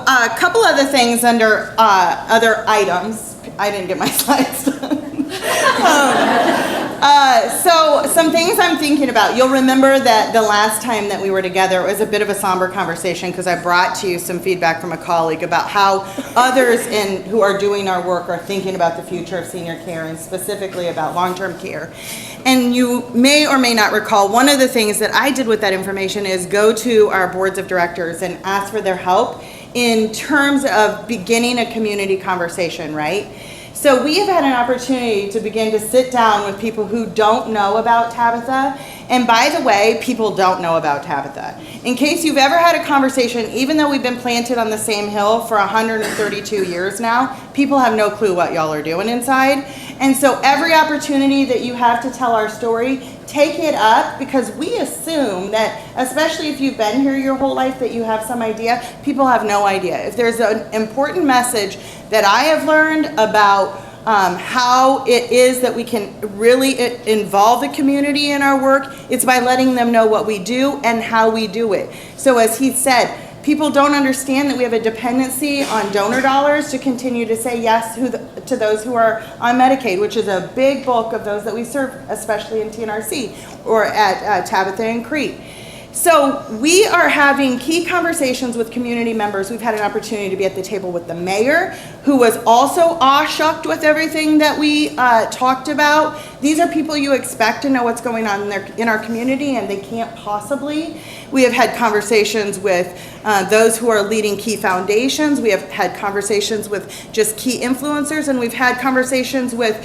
a couple other things under other items. I didn't get my slides done. So some things I'm thinking about. You'll remember that the last time that we were together, it was a bit of a somber conversation because I brought to you some feedback from a colleague about how others who are doing our work are thinking about the future of senior care and specifically about long-term care. And you may or may not recall, one of the things that I did with that information is go to our boards of directors and ask for their help in terms of beginning a community conversation, right? So we have had an opportunity to begin to sit down with people who don't know about Tabitha. And by the way, people don't know about Tabitha. In case you've ever had a conversation, even though we've been planted on the same hill for 132 years now, people have no clue what y'all are doing inside. And so every opportunity that you have to tell our story, take it up, because we assume that, especially if you've been here your whole life, that you have some idea. People have no idea. If there's an important message that I have learned about how it is that we can really involve the community in our work, it's by letting them know what we do and how we do it. So as he said, people don't understand that we have a dependency on donor dollars to continue to say yes to those who are on Medicaid, which is a big bulk of those that we serve, especially in TNRC or at Tabitha and Crete. So we are having key conversations with community members. We've had an opportunity to be at the table with the mayor, who was also awe-shocked with everything that we talked about. These are people you expect to know what's going on in our community, and they can't possibly. We have had conversations with those who are leading key foundations. We have had conversations with just key influencers, and we've had conversations with,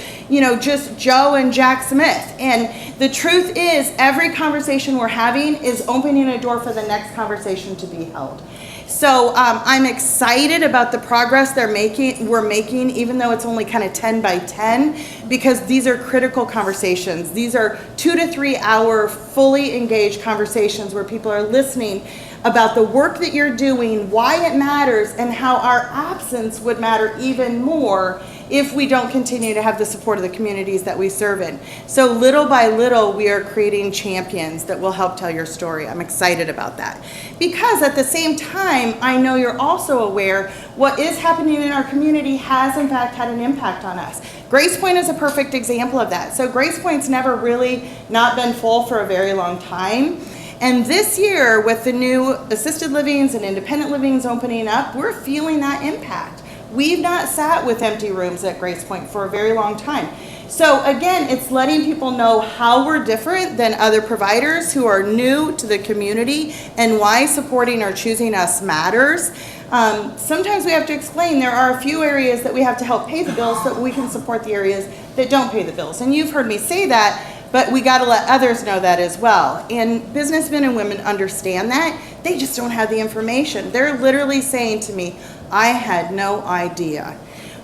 just Joe and Jack Smith. And the truth is, every conversation we're having is opening a door for the next conversation to be held. So I'm excited about the progress we're making, even though it's only kind of 10 by 10, because these are critical conversations. These are 2 to 3 hour fully engaged conversations where people are listening about the work that you're doing, why it matters, and how our absence would matter even more if we don't continue to have the support of the communities that we serve in. So little by little, we are creating champions that will help tell your story. I'm excited about that. Because at the same time, I know you're also aware what is happening in our community has in fact had an impact on us. Grace Point is a perfect example of that. So Grace Point's never really not been full for a very long time. And this year, with the new assisted livings and independent livings opening up, we're feeling that impact. We've not sat with empty rooms at Grace Point for a very long time. So again, it's letting people know how we're different than other providers who are new to the community and why supporting or choosing us matters. Sometimes we have to explain there are a few areas that we have to help pay the bills so that we can support the areas that don't pay the bills. And you've heard me say that, but we got to let others know that as well. And businessmen and women understand that. They just don't have the information. They're literally saying to me, I had no idea.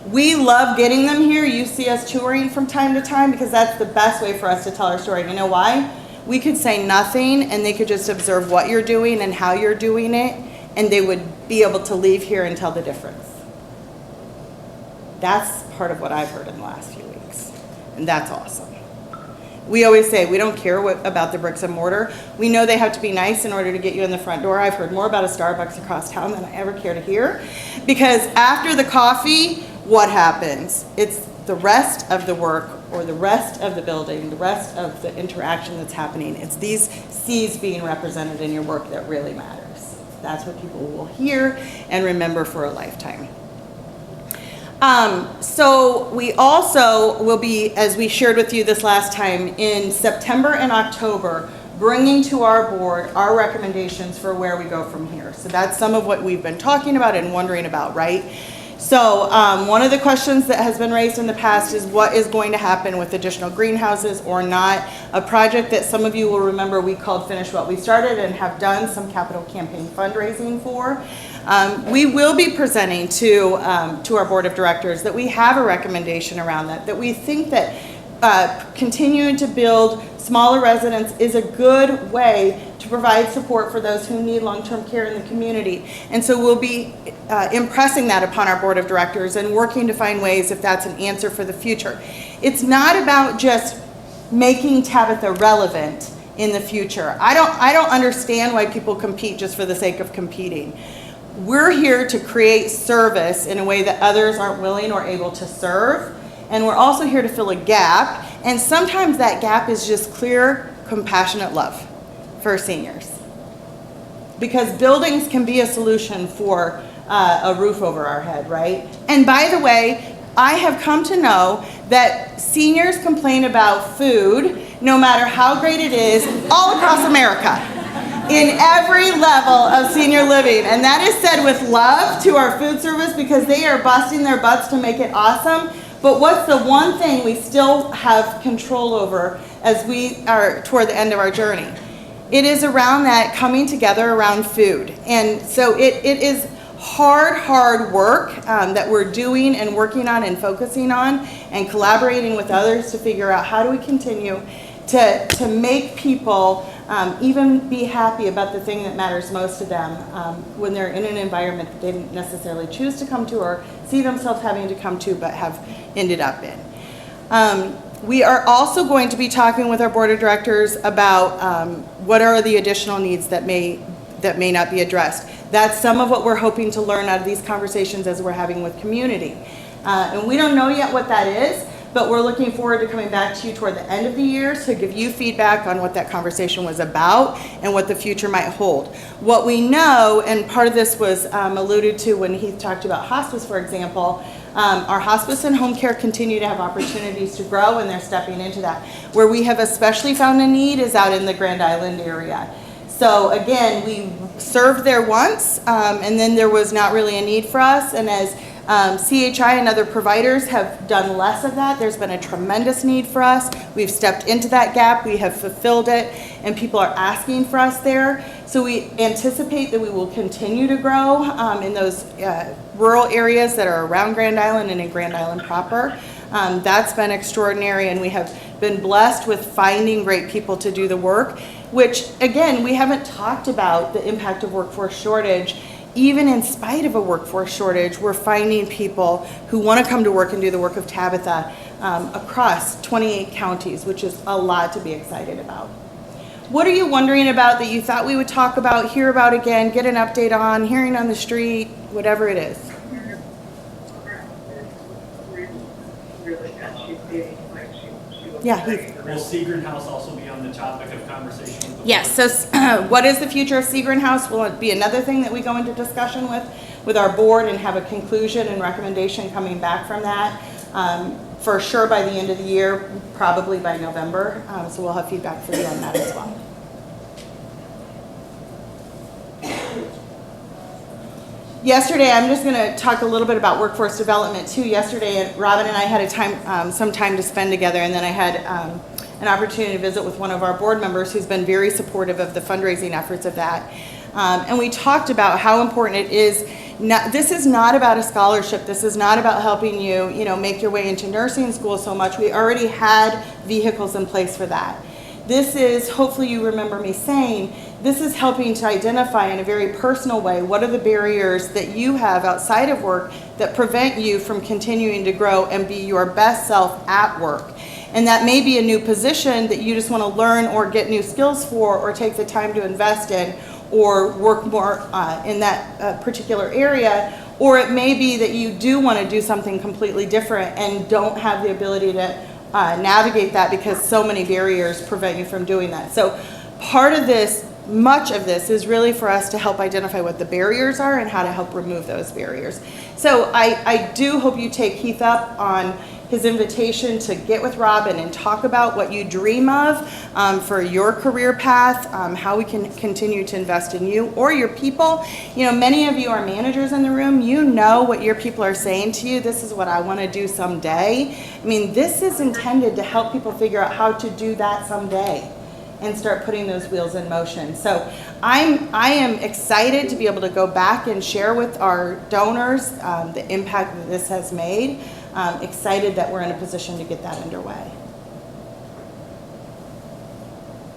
We love getting them here. You see us touring from time to time because that's the best way for us to tell our story. You know why? We could say nothing and they could just observe what you're doing and how you're doing it, and they would be able to leave here and tell the difference. That's part of what I've heard in the last few weeks, and that's awesome. We always say we don't care about the bricks and mortar. We know they have to be nice in order to get you in the front door. I've heard more about a Starbucks across town than I ever care to hear. Because after the coffee, what happens? It's the rest of the work or the rest of the building, the rest of the interaction that's happening. It's these C's being represented in your work that really matters. That's what people will hear and remember for a lifetime. So we also will be, as we shared with you this last time, in September and October, bringing to our board our recommendations for where we go from here. So that's some of what we've been talking about and wondering about, right? So one of the questions that has been raised in the past is what is going to happen with additional greenhouses or not. A project that some of you will remember we called Finish What We Started and have done some capital campaign fundraising for. We will be presenting to our board of directors that we have a recommendation around that we think that continuing to build smaller residents is a good way to provide support for those who need long-term care in the community. And so we'll be impressing that upon our board of directors and working to find ways if that's an answer for the future. It's not about just making Tabitha relevant in the future. I don't understand why people compete just for the sake of competing. We're here to create service in a way that others aren't willing or able to serve. And we're also here to fill a gap. And sometimes that gap is just clear, compassionate love for seniors. Because buildings can be a solution for a roof over our head, right? And by the way, I have come to know that seniors complain about food, no matter how great it is, all across America, in every level of senior living. And that is said with love to our food service because they are busting their butts to make it awesome. But what's the one thing we still have control over as we are toward the end of our journey? It is around that coming together around food. And so it is hard work that we're doing and working on and focusing on and collaborating with others to figure out how do we continue to make people even be happy about the thing that matters most to them when they're in an environment that they didn't necessarily choose to come to or see themselves having to come to but have ended up in. We are also going to be talking with our board of directors about what are the additional needs that may not be addressed. That's some of what we're hoping to learn out of these conversations as we're having with community. And we don't know yet what that is, but we're looking forward to coming back to you toward the end of the year to give you feedback on what that conversation was about and what the future might hold. What we know, and part of this was alluded to when he talked about hospice, for example, our hospice and home care continue to have opportunities to grow, and they're stepping into that. Where we have especially found a need is out in the Grand Island area. So again, we served there once, and then there was not really a need for us, and as CHI and other providers have done less of that, there's been a tremendous need for us. We've stepped into that gap, we have fulfilled it, and people are asking for us there. So we anticipate that we will continue to grow in those rural areas that are around Grand Island and in Grand Island proper. That's been extraordinary, and we have been blessed with finding great people to do the work, which again, we haven't talked about the impact of workforce shortage. Even in spite of a workforce shortage, we're finding people who want to come to work and do the work of Tabitha across 28 counties, which is a lot to be excited about. What are you wondering about that you thought we would talk about, hear about again, get an update on, hearing on the street, whatever it is? Yeah, Heath. Will Seagren House also be on the topic of conversation? Yes, so what is the future of Seagren House? Will it be another thing that we go into discussion with our board and have a conclusion and recommendation coming back from that? For sure by the end of the year, probably by November. So we'll have feedback for you on that as well. Yesterday, I'm just going to talk a little bit about workforce development too. Yesterday, Robin and I had some time to spend together, and then I had an opportunity to visit with one of our board members who's been very supportive of the fundraising efforts of that. And we talked about how important it is. This is not about a scholarship. This is not about helping you, make your way into nursing school so much. We already had vehicles in place for that. This is, hopefully you remember me saying, this is helping to identify in a very personal way what are the barriers that you have outside of work that prevent you from continuing to grow and be your best self at work. And that may be a new position that you just want to learn or get new skills for or take the time to invest in or work more in that particular area. Or it may be that you do want to do something completely different and don't have the ability to navigate that because so many barriers prevent you from doing that. So part of this, much of this is really for us to help identify what the barriers are and how to help remove those barriers. So I do hope you take Heath up on his invitation to get with Robin and talk about what you dream of for your career path, how we can continue to invest in you or your people. You know, many of you are managers in the room. You know what your people are saying to you. This is what I want to do someday. I mean, this is intended to help people figure out how to do that someday and start putting those wheels in motion. So I am excited to be able to go back and share with our donors the impact that this has made. Excited that we're in a position to get that underway.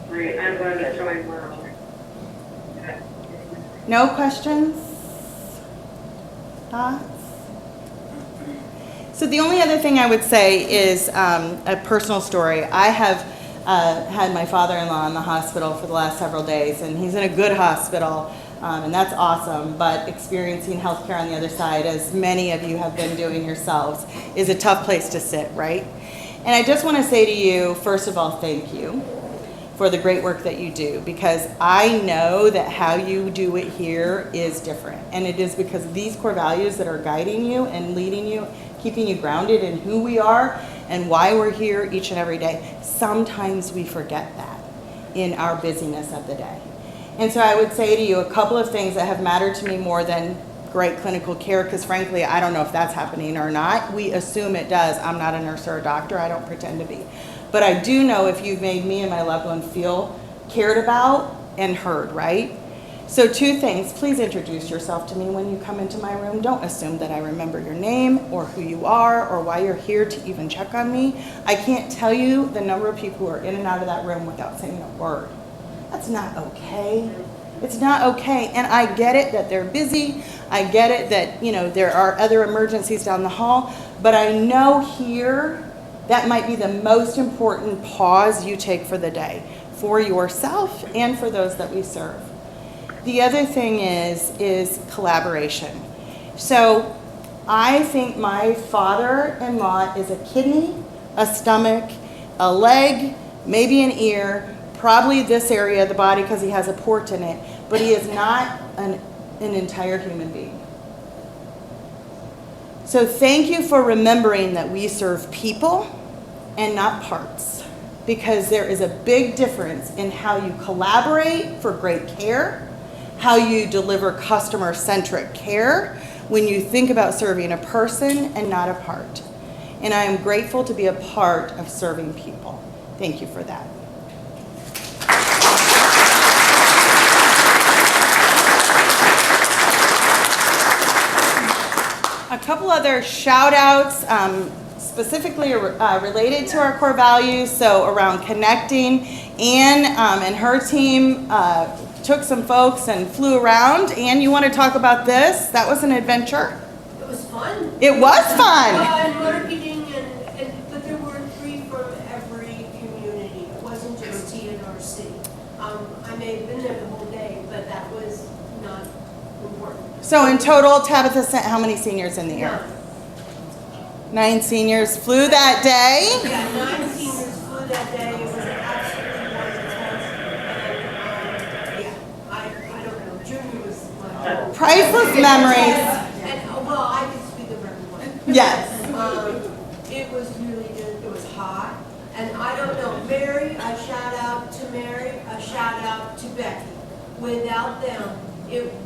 Great, I'm going to join now. No questions? Thoughts? So the only other thing I would say is a personal story. I have had my father-in-law in the hospital for the last several days, and he's in a good hospital, and that's awesome, but experiencing healthcare on the other side, as many of you have been doing yourselves, is a tough place to sit, right? And I just want to say to you, first of all, thank you for the great work that you do, because I know that how you do it here is different, and it is because of these core values that are guiding you and leading you, keeping you grounded in who we are and why we're here each and every day. Sometimes we forget that in our busyness of the day. And so I would say to you a couple of things that have mattered to me more than great clinical care, because frankly, I don't know if that's happening or not. We assume it does. I'm not a nurse or a doctor. I don't pretend to be. But I do know if you've made me and my loved one feel cared about and heard, right? So 2 things, please introduce yourself to me when you come into my room. Don't assume that I remember your name or who you are or why you're here to even check on me. I can't tell you the number of people who are in and out of that room without saying a word. That's not okay. It's not okay. And I get it that they're busy. I get it that, you know, there are other emergencies down the hall, but I know here that might be the most important pause you take for the day, for yourself and for those that we serve. The other thing is collaboration. So I think my father-in-law is a kidney, a stomach, a leg, maybe an ear, probably this area of the body because he has a port in it, but he is not an entire human being. So thank you for remembering that we serve people and not parts, because there is a big difference in how you collaborate for great care, how you deliver customer-centric care when you think about serving a person and not a part. And I am grateful to be a part of serving people. Thank you for that. A couple other shout outs specifically related to our core values, so around connecting. Anne and her team took some folks and flew around. Anne, you want to talk about this? That was an adventure. It was fun. It was fun. Marketing but there were 3 from every community. It wasn't just TNRC. I may have been there the whole day, but that was not important. So in total, Tabitha sent how many seniors in the air? 9 seniors flew that day. Yeah, 9 seniors flew that day. It was absolutely wonderful. And I don't know. Junior was my Priceless memories. And well, I could speak of everyone. Yes. It was really good. It was hot. And I don't know, Mary, a shout out to Mary, a shout out to Becky. Without them,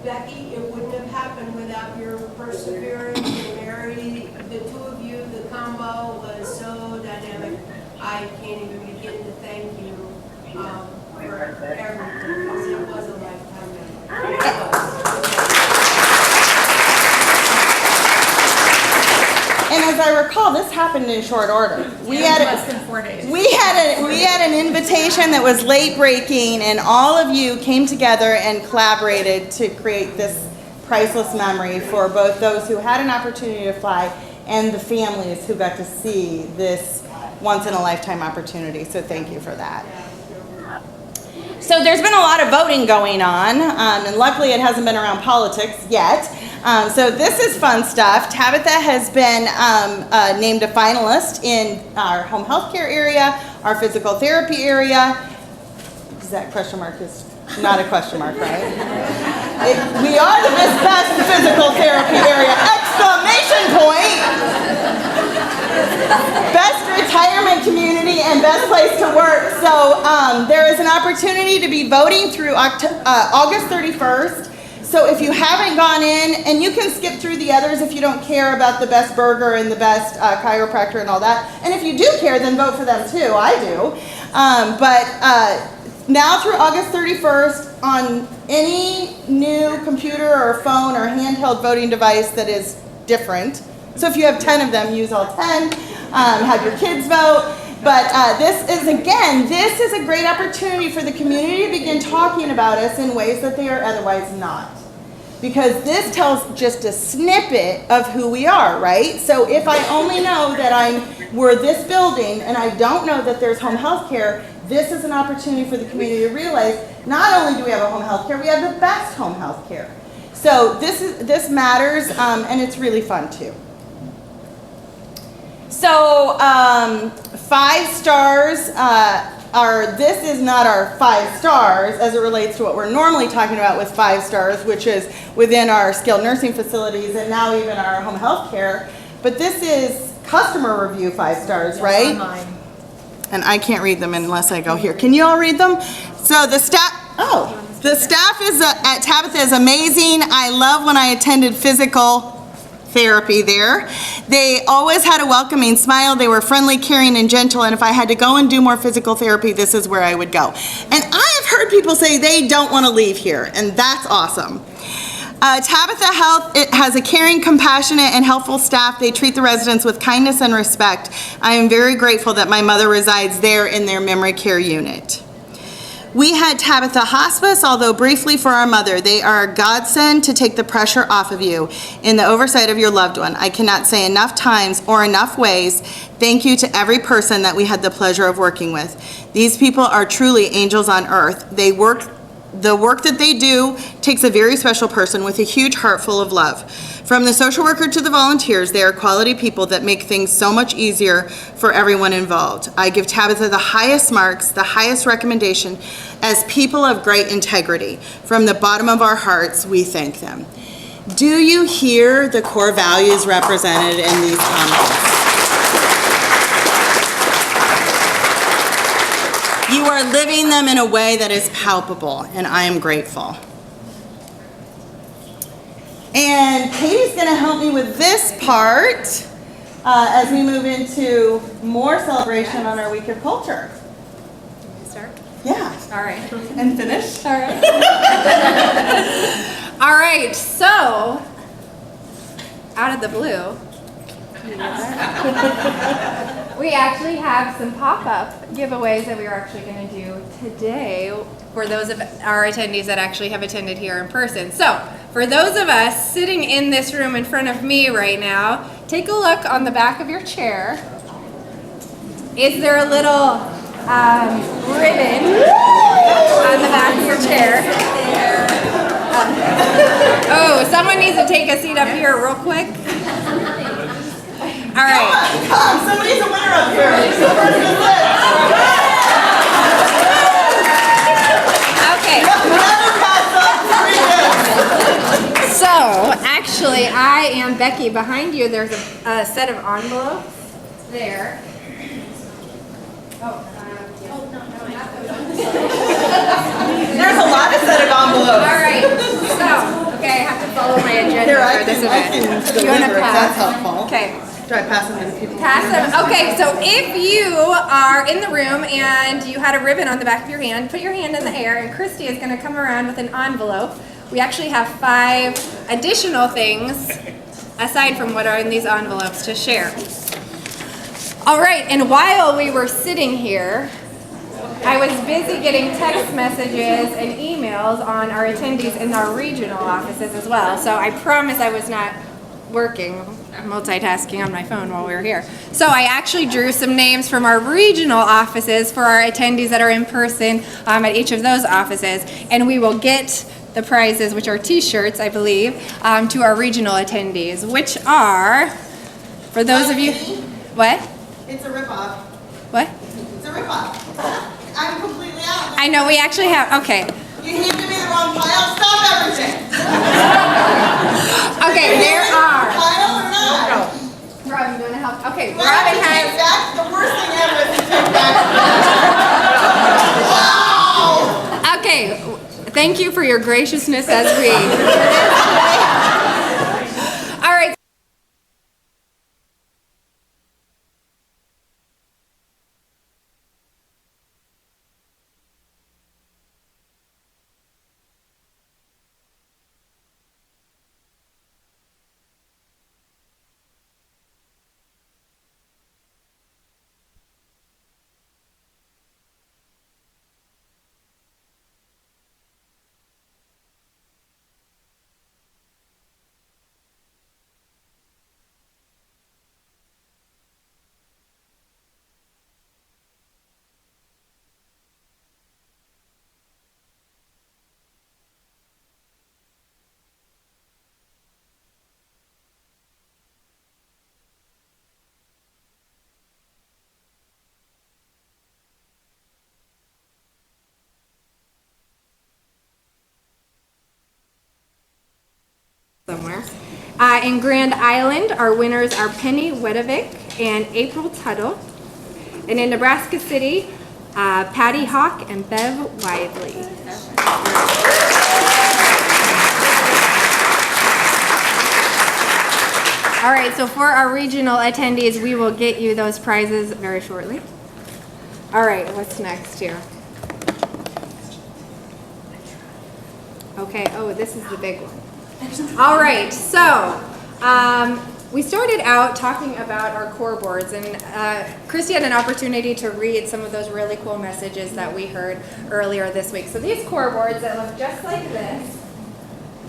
Becky, it wouldn't have happened without your perseverance. And Mary, the 2 of you, the combo was so dynamic. I can't even begin to thank you for everything, because it was a lifetime memory. It was. And as I recall, this happened in short order. We Yeah, had less than 4 days. We had an invitation that was late breaking, and all of you came together and collaborated to create this priceless memory for both those who had an opportunity to fly and the families who got to see this once in a lifetime opportunity. So thank you for that. So there's been a lot of voting going on, and luckily it hasn't been around politics yet. So this is fun stuff. Tabitha has been named a finalist in our home health care area, our physical therapy area. Is that question mark is not a question mark, right? We are the best physical therapy area! Exclamation point! Best retirement community and best place to work. So there is an opportunity to be voting through August 31st. So if you haven't gone in, and you can skip through the others if you don't care about the best burger and the best chiropractor and all that. And if you do care, then vote for them too. I do. Now through August 31st, on any new computer or phone or handheld voting device that is different. So if you have 10 of them, use all 10. Have your kids vote. But this is a great opportunity for the community to begin talking about us in ways that they are otherwise not. Because this tells just a snippet of who we are, right? So if I only know that we're this building and I don't know that there's home health care, this is an opportunity for the community to realize not only do we have a home health care, we have the best home health care. So this matters, and it's really fun too. So 5 stars this is not our 5 stars as it relates to what we're normally talking about with 5 stars, which is within our skilled nursing facilities and now even our home health care. But this is customer review 5 stars, right? And I can't read them unless I go here. Can you all read them? So the staff is at Tabitha is amazing. I love when I attended physical therapy there. They always had a welcoming smile. They were friendly, caring, and gentle. And if I had to go and do more physical therapy, this is where I would go. And I have heard people say they don't want to leave here, and that's awesome. Tabitha Health, it has a caring, compassionate, and helpful staff. They treat the residents with kindness and respect. I am very grateful that my mother resides there in their memory care unit. We had Tabitha Hospice, although briefly, for our mother. They are a godsend to take the pressure off of you in the oversight of your loved one. I cannot say enough times or enough ways thank you to every person that we had the pleasure of working with. These people are truly angels on earth. The work that they do takes a very special person with a huge heart full of love. From the social worker to the volunteers, they are quality people that make things so much easier for everyone involved. I give Tabitha the highest marks, the highest recommendation as people of great integrity. From the bottom of our hearts, we thank them. Do you hear the core values represented in these comments? You are living them in a way that is palpable, and I am grateful. And Katie's going to help me with this part as we move into more celebration on our Week of Culture. Start? Yeah. All right. And finish. All right. All right, so out of the blue, we actually have some pop-up giveaways that we are actually going to do today for those of our attendees that actually have attended here in person. So, for those of us sitting in this room in front of me right now, take a look on the back of your chair. Is there a little ribbon on the back of your chair? Oh, someone needs to take a seat up here real quick. All right. Come, somebody's a winner up here. Okay. So, actually, I am Becky. Behind you, there's a set of envelopes there. There's a lot of set of envelopes. All right. So, okay, I have to follow my agenda for this event. You want to pass? That's helpful. Okay. Do I pass them to the people? Pass them. Okay, so if you are in the room and you had a ribbon on the back of your hand, put your hand in the air, and Christy is going to come around with an envelope. We actually have 5 additional things aside from what are in these envelopes to share. All right, and while we were sitting here, I was busy getting text messages and emails on our attendees in our regional offices as well. So I promise I was not working, multitasking on my phone while we were here. So I actually drew some names from our regional offices for our attendees that are in person at each of those offices, and we will get the prizes, which are t-shirts, I believe, to our regional attendees, which are, for those of you, what? It's a ripoff. What? It's a ripoff. I'm completely out. I know, we actually have, okay. You handed me the wrong pile. Stop everything. Okay, there are. Pile or not? Rob, you want to help Okay, Do I have Robin to take has, back? The worst thing ever is to take back. Wow! okay, thank you for your graciousness as we. All right. Somewhere. In Grand Island, our winners are Penny Wedovic and April Tuttle. And in Nebraska City, Patty Hawk and Bev Widley. All right, so for our regional attendees, we will get you those prizes very shortly. All right, what's next here? Okay, oh, this is the big one. All right, so we started out talking about our core boards, and Christy had an opportunity to read some of those really cool messages that we heard earlier this week. So these core boards that look just like this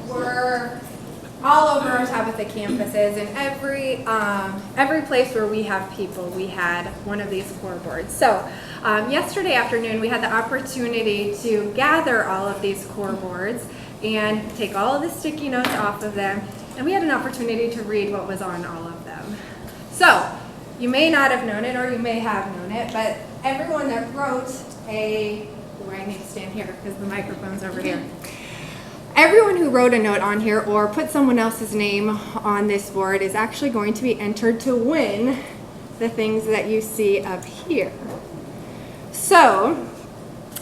were all over our Tabitha campuses, and every place where we have people, we had one of these core boards. So yesterday afternoon, we had the opportunity to gather all of these core boards and take all of the sticky notes off of them, and we had an opportunity to read what was on all of them. So, you may not have known it, or you may have known it, but everyone that wrote I need to stand here because the microphone's over here. Everyone who wrote a note on here or put someone else's name on this board is actually going to be entered to win the things that you see up here. So,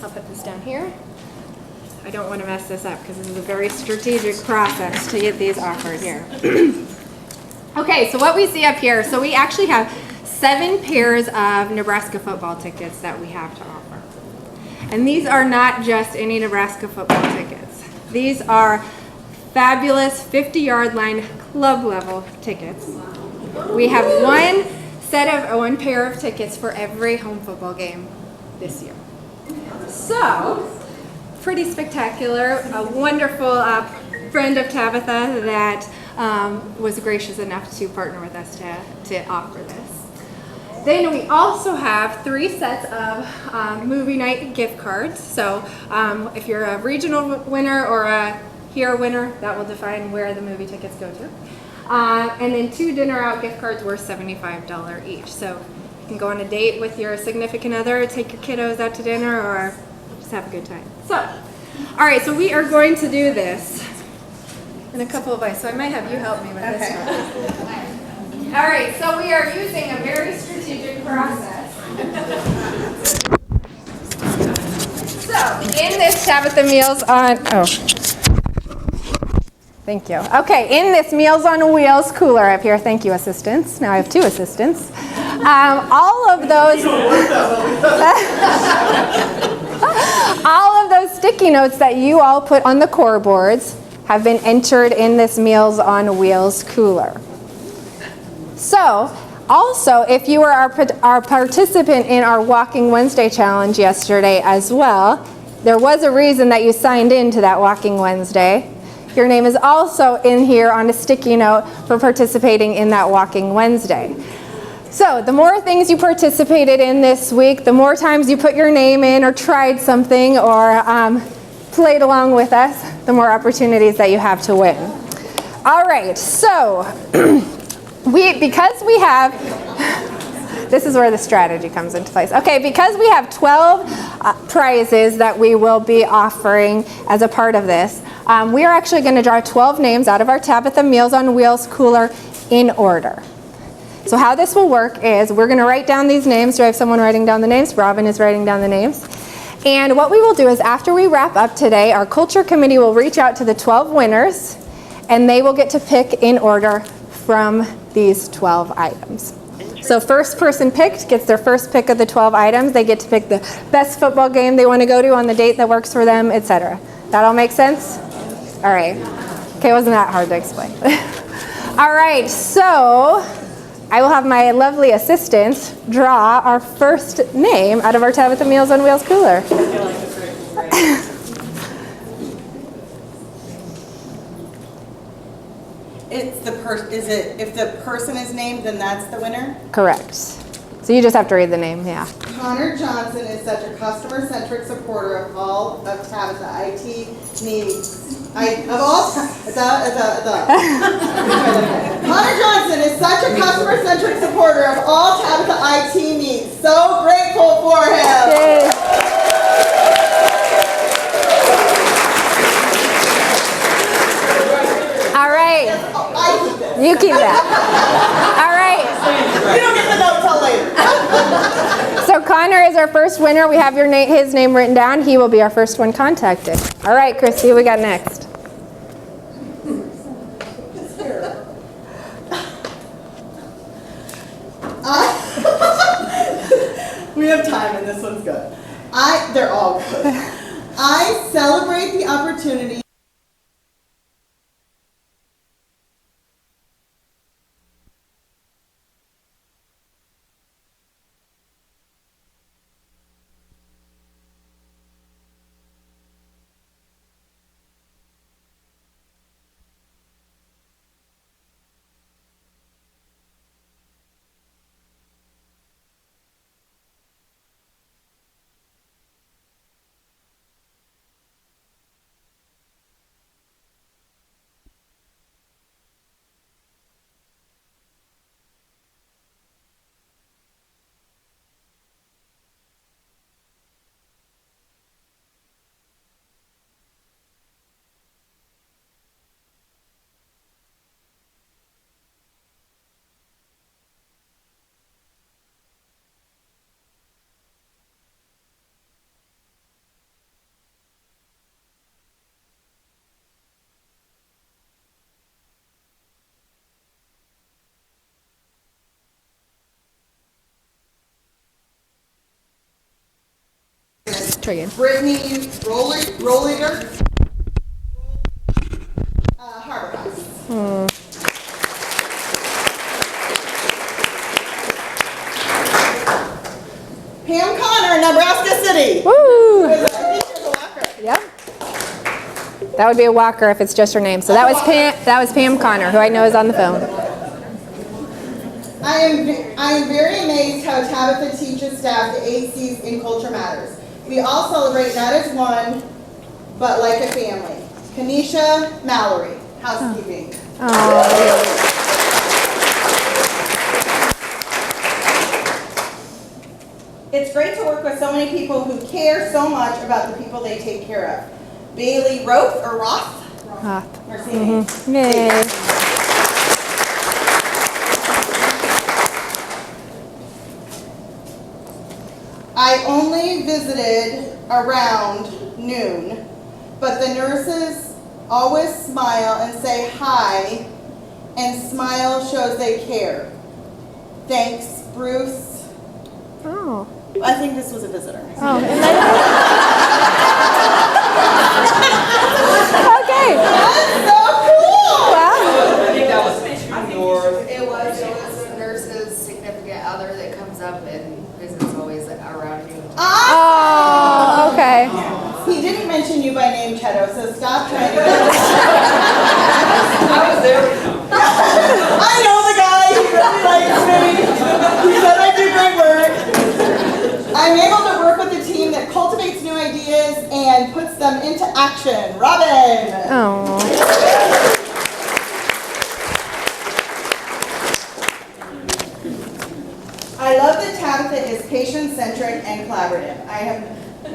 I'll put this down here. I don't want to mess this up because this is a very strategic process to get these offered here. Okay, so what we see up here, so we actually have 7 pairs of Nebraska football tickets that we have to offer. And these are not just any Nebraska football tickets. These are fabulous 50-yard line club level tickets. We have one pair of tickets for every home football game this year. So, pretty spectacular. A wonderful friend of Tabitha that was gracious enough to partner with us to offer this. Then we also have 3 sets of movie night gift cards. So if you're a regional winner or a here winner, that will define where the movie tickets go to. And then 2 dinner out gift cards worth $75 each. So you can go on a date with your significant other, take your kiddos out to dinner, or just have a good time. So, all right, so we are going to do this in a couple of ways. So I might have you help me with this one. All right, so we are using a very strategic process. So in this Tabitha Meals on, thank you. Okay, in this Meals on Wheels cooler up here, thank you assistants. Now I have 2 assistants. All of those sticky notes that you all put on the core boards have been entered in this Meals on Wheels cooler. So, also, if you were our participant in our Walking Wednesday challenge yesterday as well, there was a reason that you signed into that Walking Wednesday. Your name is also in here on a sticky note for participating in that Walking Wednesday. So the more things you participated in this week, the more times you put your name in or tried something or played along with us, the more opportunities that you have to win. All right, so because we have, this is where the strategy comes into place. Okay, because we have 12 prizes that we will be offering as a part of this, we are actually going to draw 12 names out of our Tabitha Meals on Wheels cooler in order. So how this will work is we're going to write down these names. Do I have someone writing down the names? Robin is writing down the names. And what we will do is after we wrap up today, our culture committee will reach out to the 12 winners, and they will get to pick in order from these 12 items. So first person picked gets their first pick of the 12 items. They get to pick the best football game they want to go to on the date that works for them, etc. That all make sense? All right. Okay, wasn't that hard to explain? All right, so I will have my lovely assistant draw our first name out of our Tabitha Meals on Wheels cooler. If the person is named, then that's the winner? Correct. So you just have to read the name, yeah. Connor Johnson is such a customer-centric supporter of all of Tabitha IT needs. Connor Johnson is such a customer-centric supporter of all Tabitha IT needs. So grateful for him. Yay. All right. I keep it. You keep that. All right. You don't get the note till later. So Connor is our first winner. We have his name written down. He will be our first one contacted. All right, Christy, what we got next? We have time and this one's good. They're all good. I celebrate the opportunity Try again. Brittany Rolliger, Harbor House. Pam Connor, Nebraska City. Woo! I think she's a walker. Yep. That would be a walker if it's just her name. So that was Pam Connor, who I know is on the phone. I am very amazed how Tabitha teaches staff the 8 C's in Culture Matters. We all celebrate not as one, but like a family. Kanisha Mallory, housekeeping. Oh. It's great to work with so many people who care so much about the people they take care of. Bailey Roth, or Roth? Roth. Mercedes. Yay. I only visited around noon, but the nurses always smile and say hi, and smile shows they care. Thanks, Bruce. Oh. I think this was a visitor. Oh. Okay. That's so cool! Wow. I think that was 2 north. It was a nurse's significant other that comes up and visits always around you. Oh, okay. He didn't mention you by name, Cheto, so stop trying to I was there. I know the guy, he really likes me. He said I do great work. I'm able to work with a team that cultivates new ideas and puts them into action. Robin! Oh. I love that Tabitha is patient-centric and collaborative. I have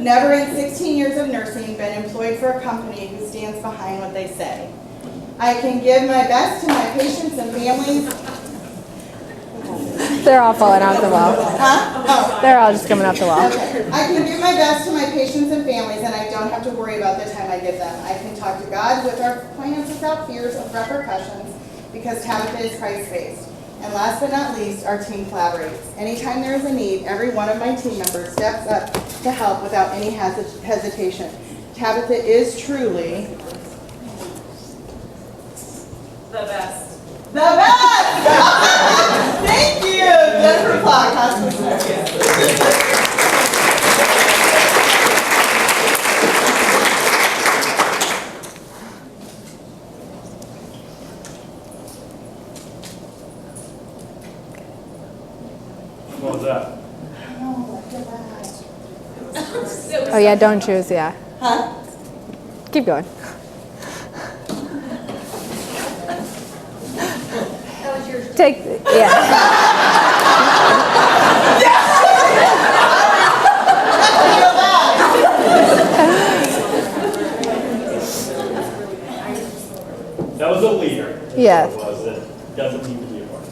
never in 16 years of nursing been employed for a company who stands behind what they say. I can give my best to my patients and families. They're all falling off the wall. Huh? Oh. They're all just coming off the wall. Okay. I can do my best to my patients and families, and I don't have to worry about the time I give them. I can talk to God with our plans without fears of repercussions, because Tabitha is Christ-based. And last but not least, our team collaborates. Anytime there is a need, every one of my team members steps up to help without any hesitation. Tabitha is truly The best. the best! Thank you, Jennifer Clark, Hospice Nurse. What was that? Oh yeah, don't choose, yeah. Huh? Keep going. Take, yeah. That was a leader. Yes. It was. It doesn't need to be a part.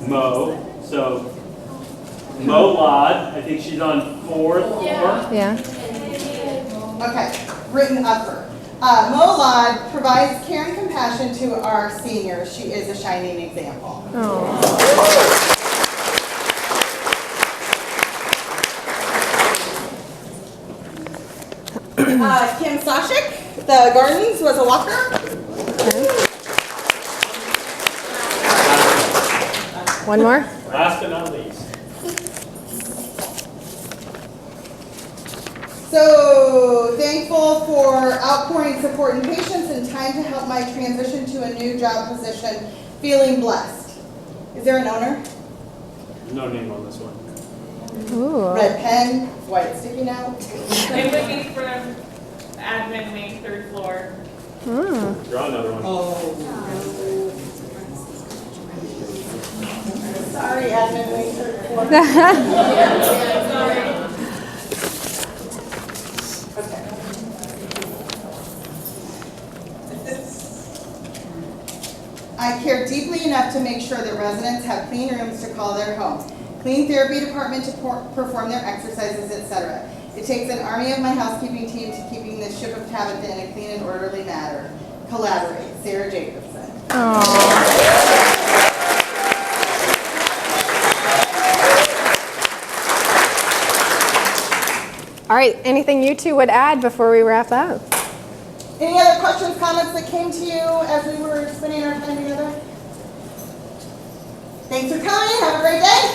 Mo. So Mo Lod, I think she's on fourth floor. Yeah. Okay, written upper. Mo Lod provides care and compassion to our seniors. She is a shining example. Kim Sashik, the gardens was a walker. One more? Last but not least. So thankful for outpouring support in patients and time to help my transition to a new job position. Feeling blessed. Is there an owner? No name on this one. Ooh. Red pen, white sticky note. It would be from admin wing, third floor. Draw another one. Sorry, admin wing, third floor. Okay. I care deeply enough to make sure that residents have clean rooms to call their home, clean therapy department to perform their exercises, etc. It takes an army of my housekeeping team to keeping this ship of Tabitha in a clean and orderly manner. Collaborate, Sarah Jacobson. All right, anything you two would add before we wrap up? Any other questions, comments that came to you as we were spending our time together? Thanks for coming. Have a great day.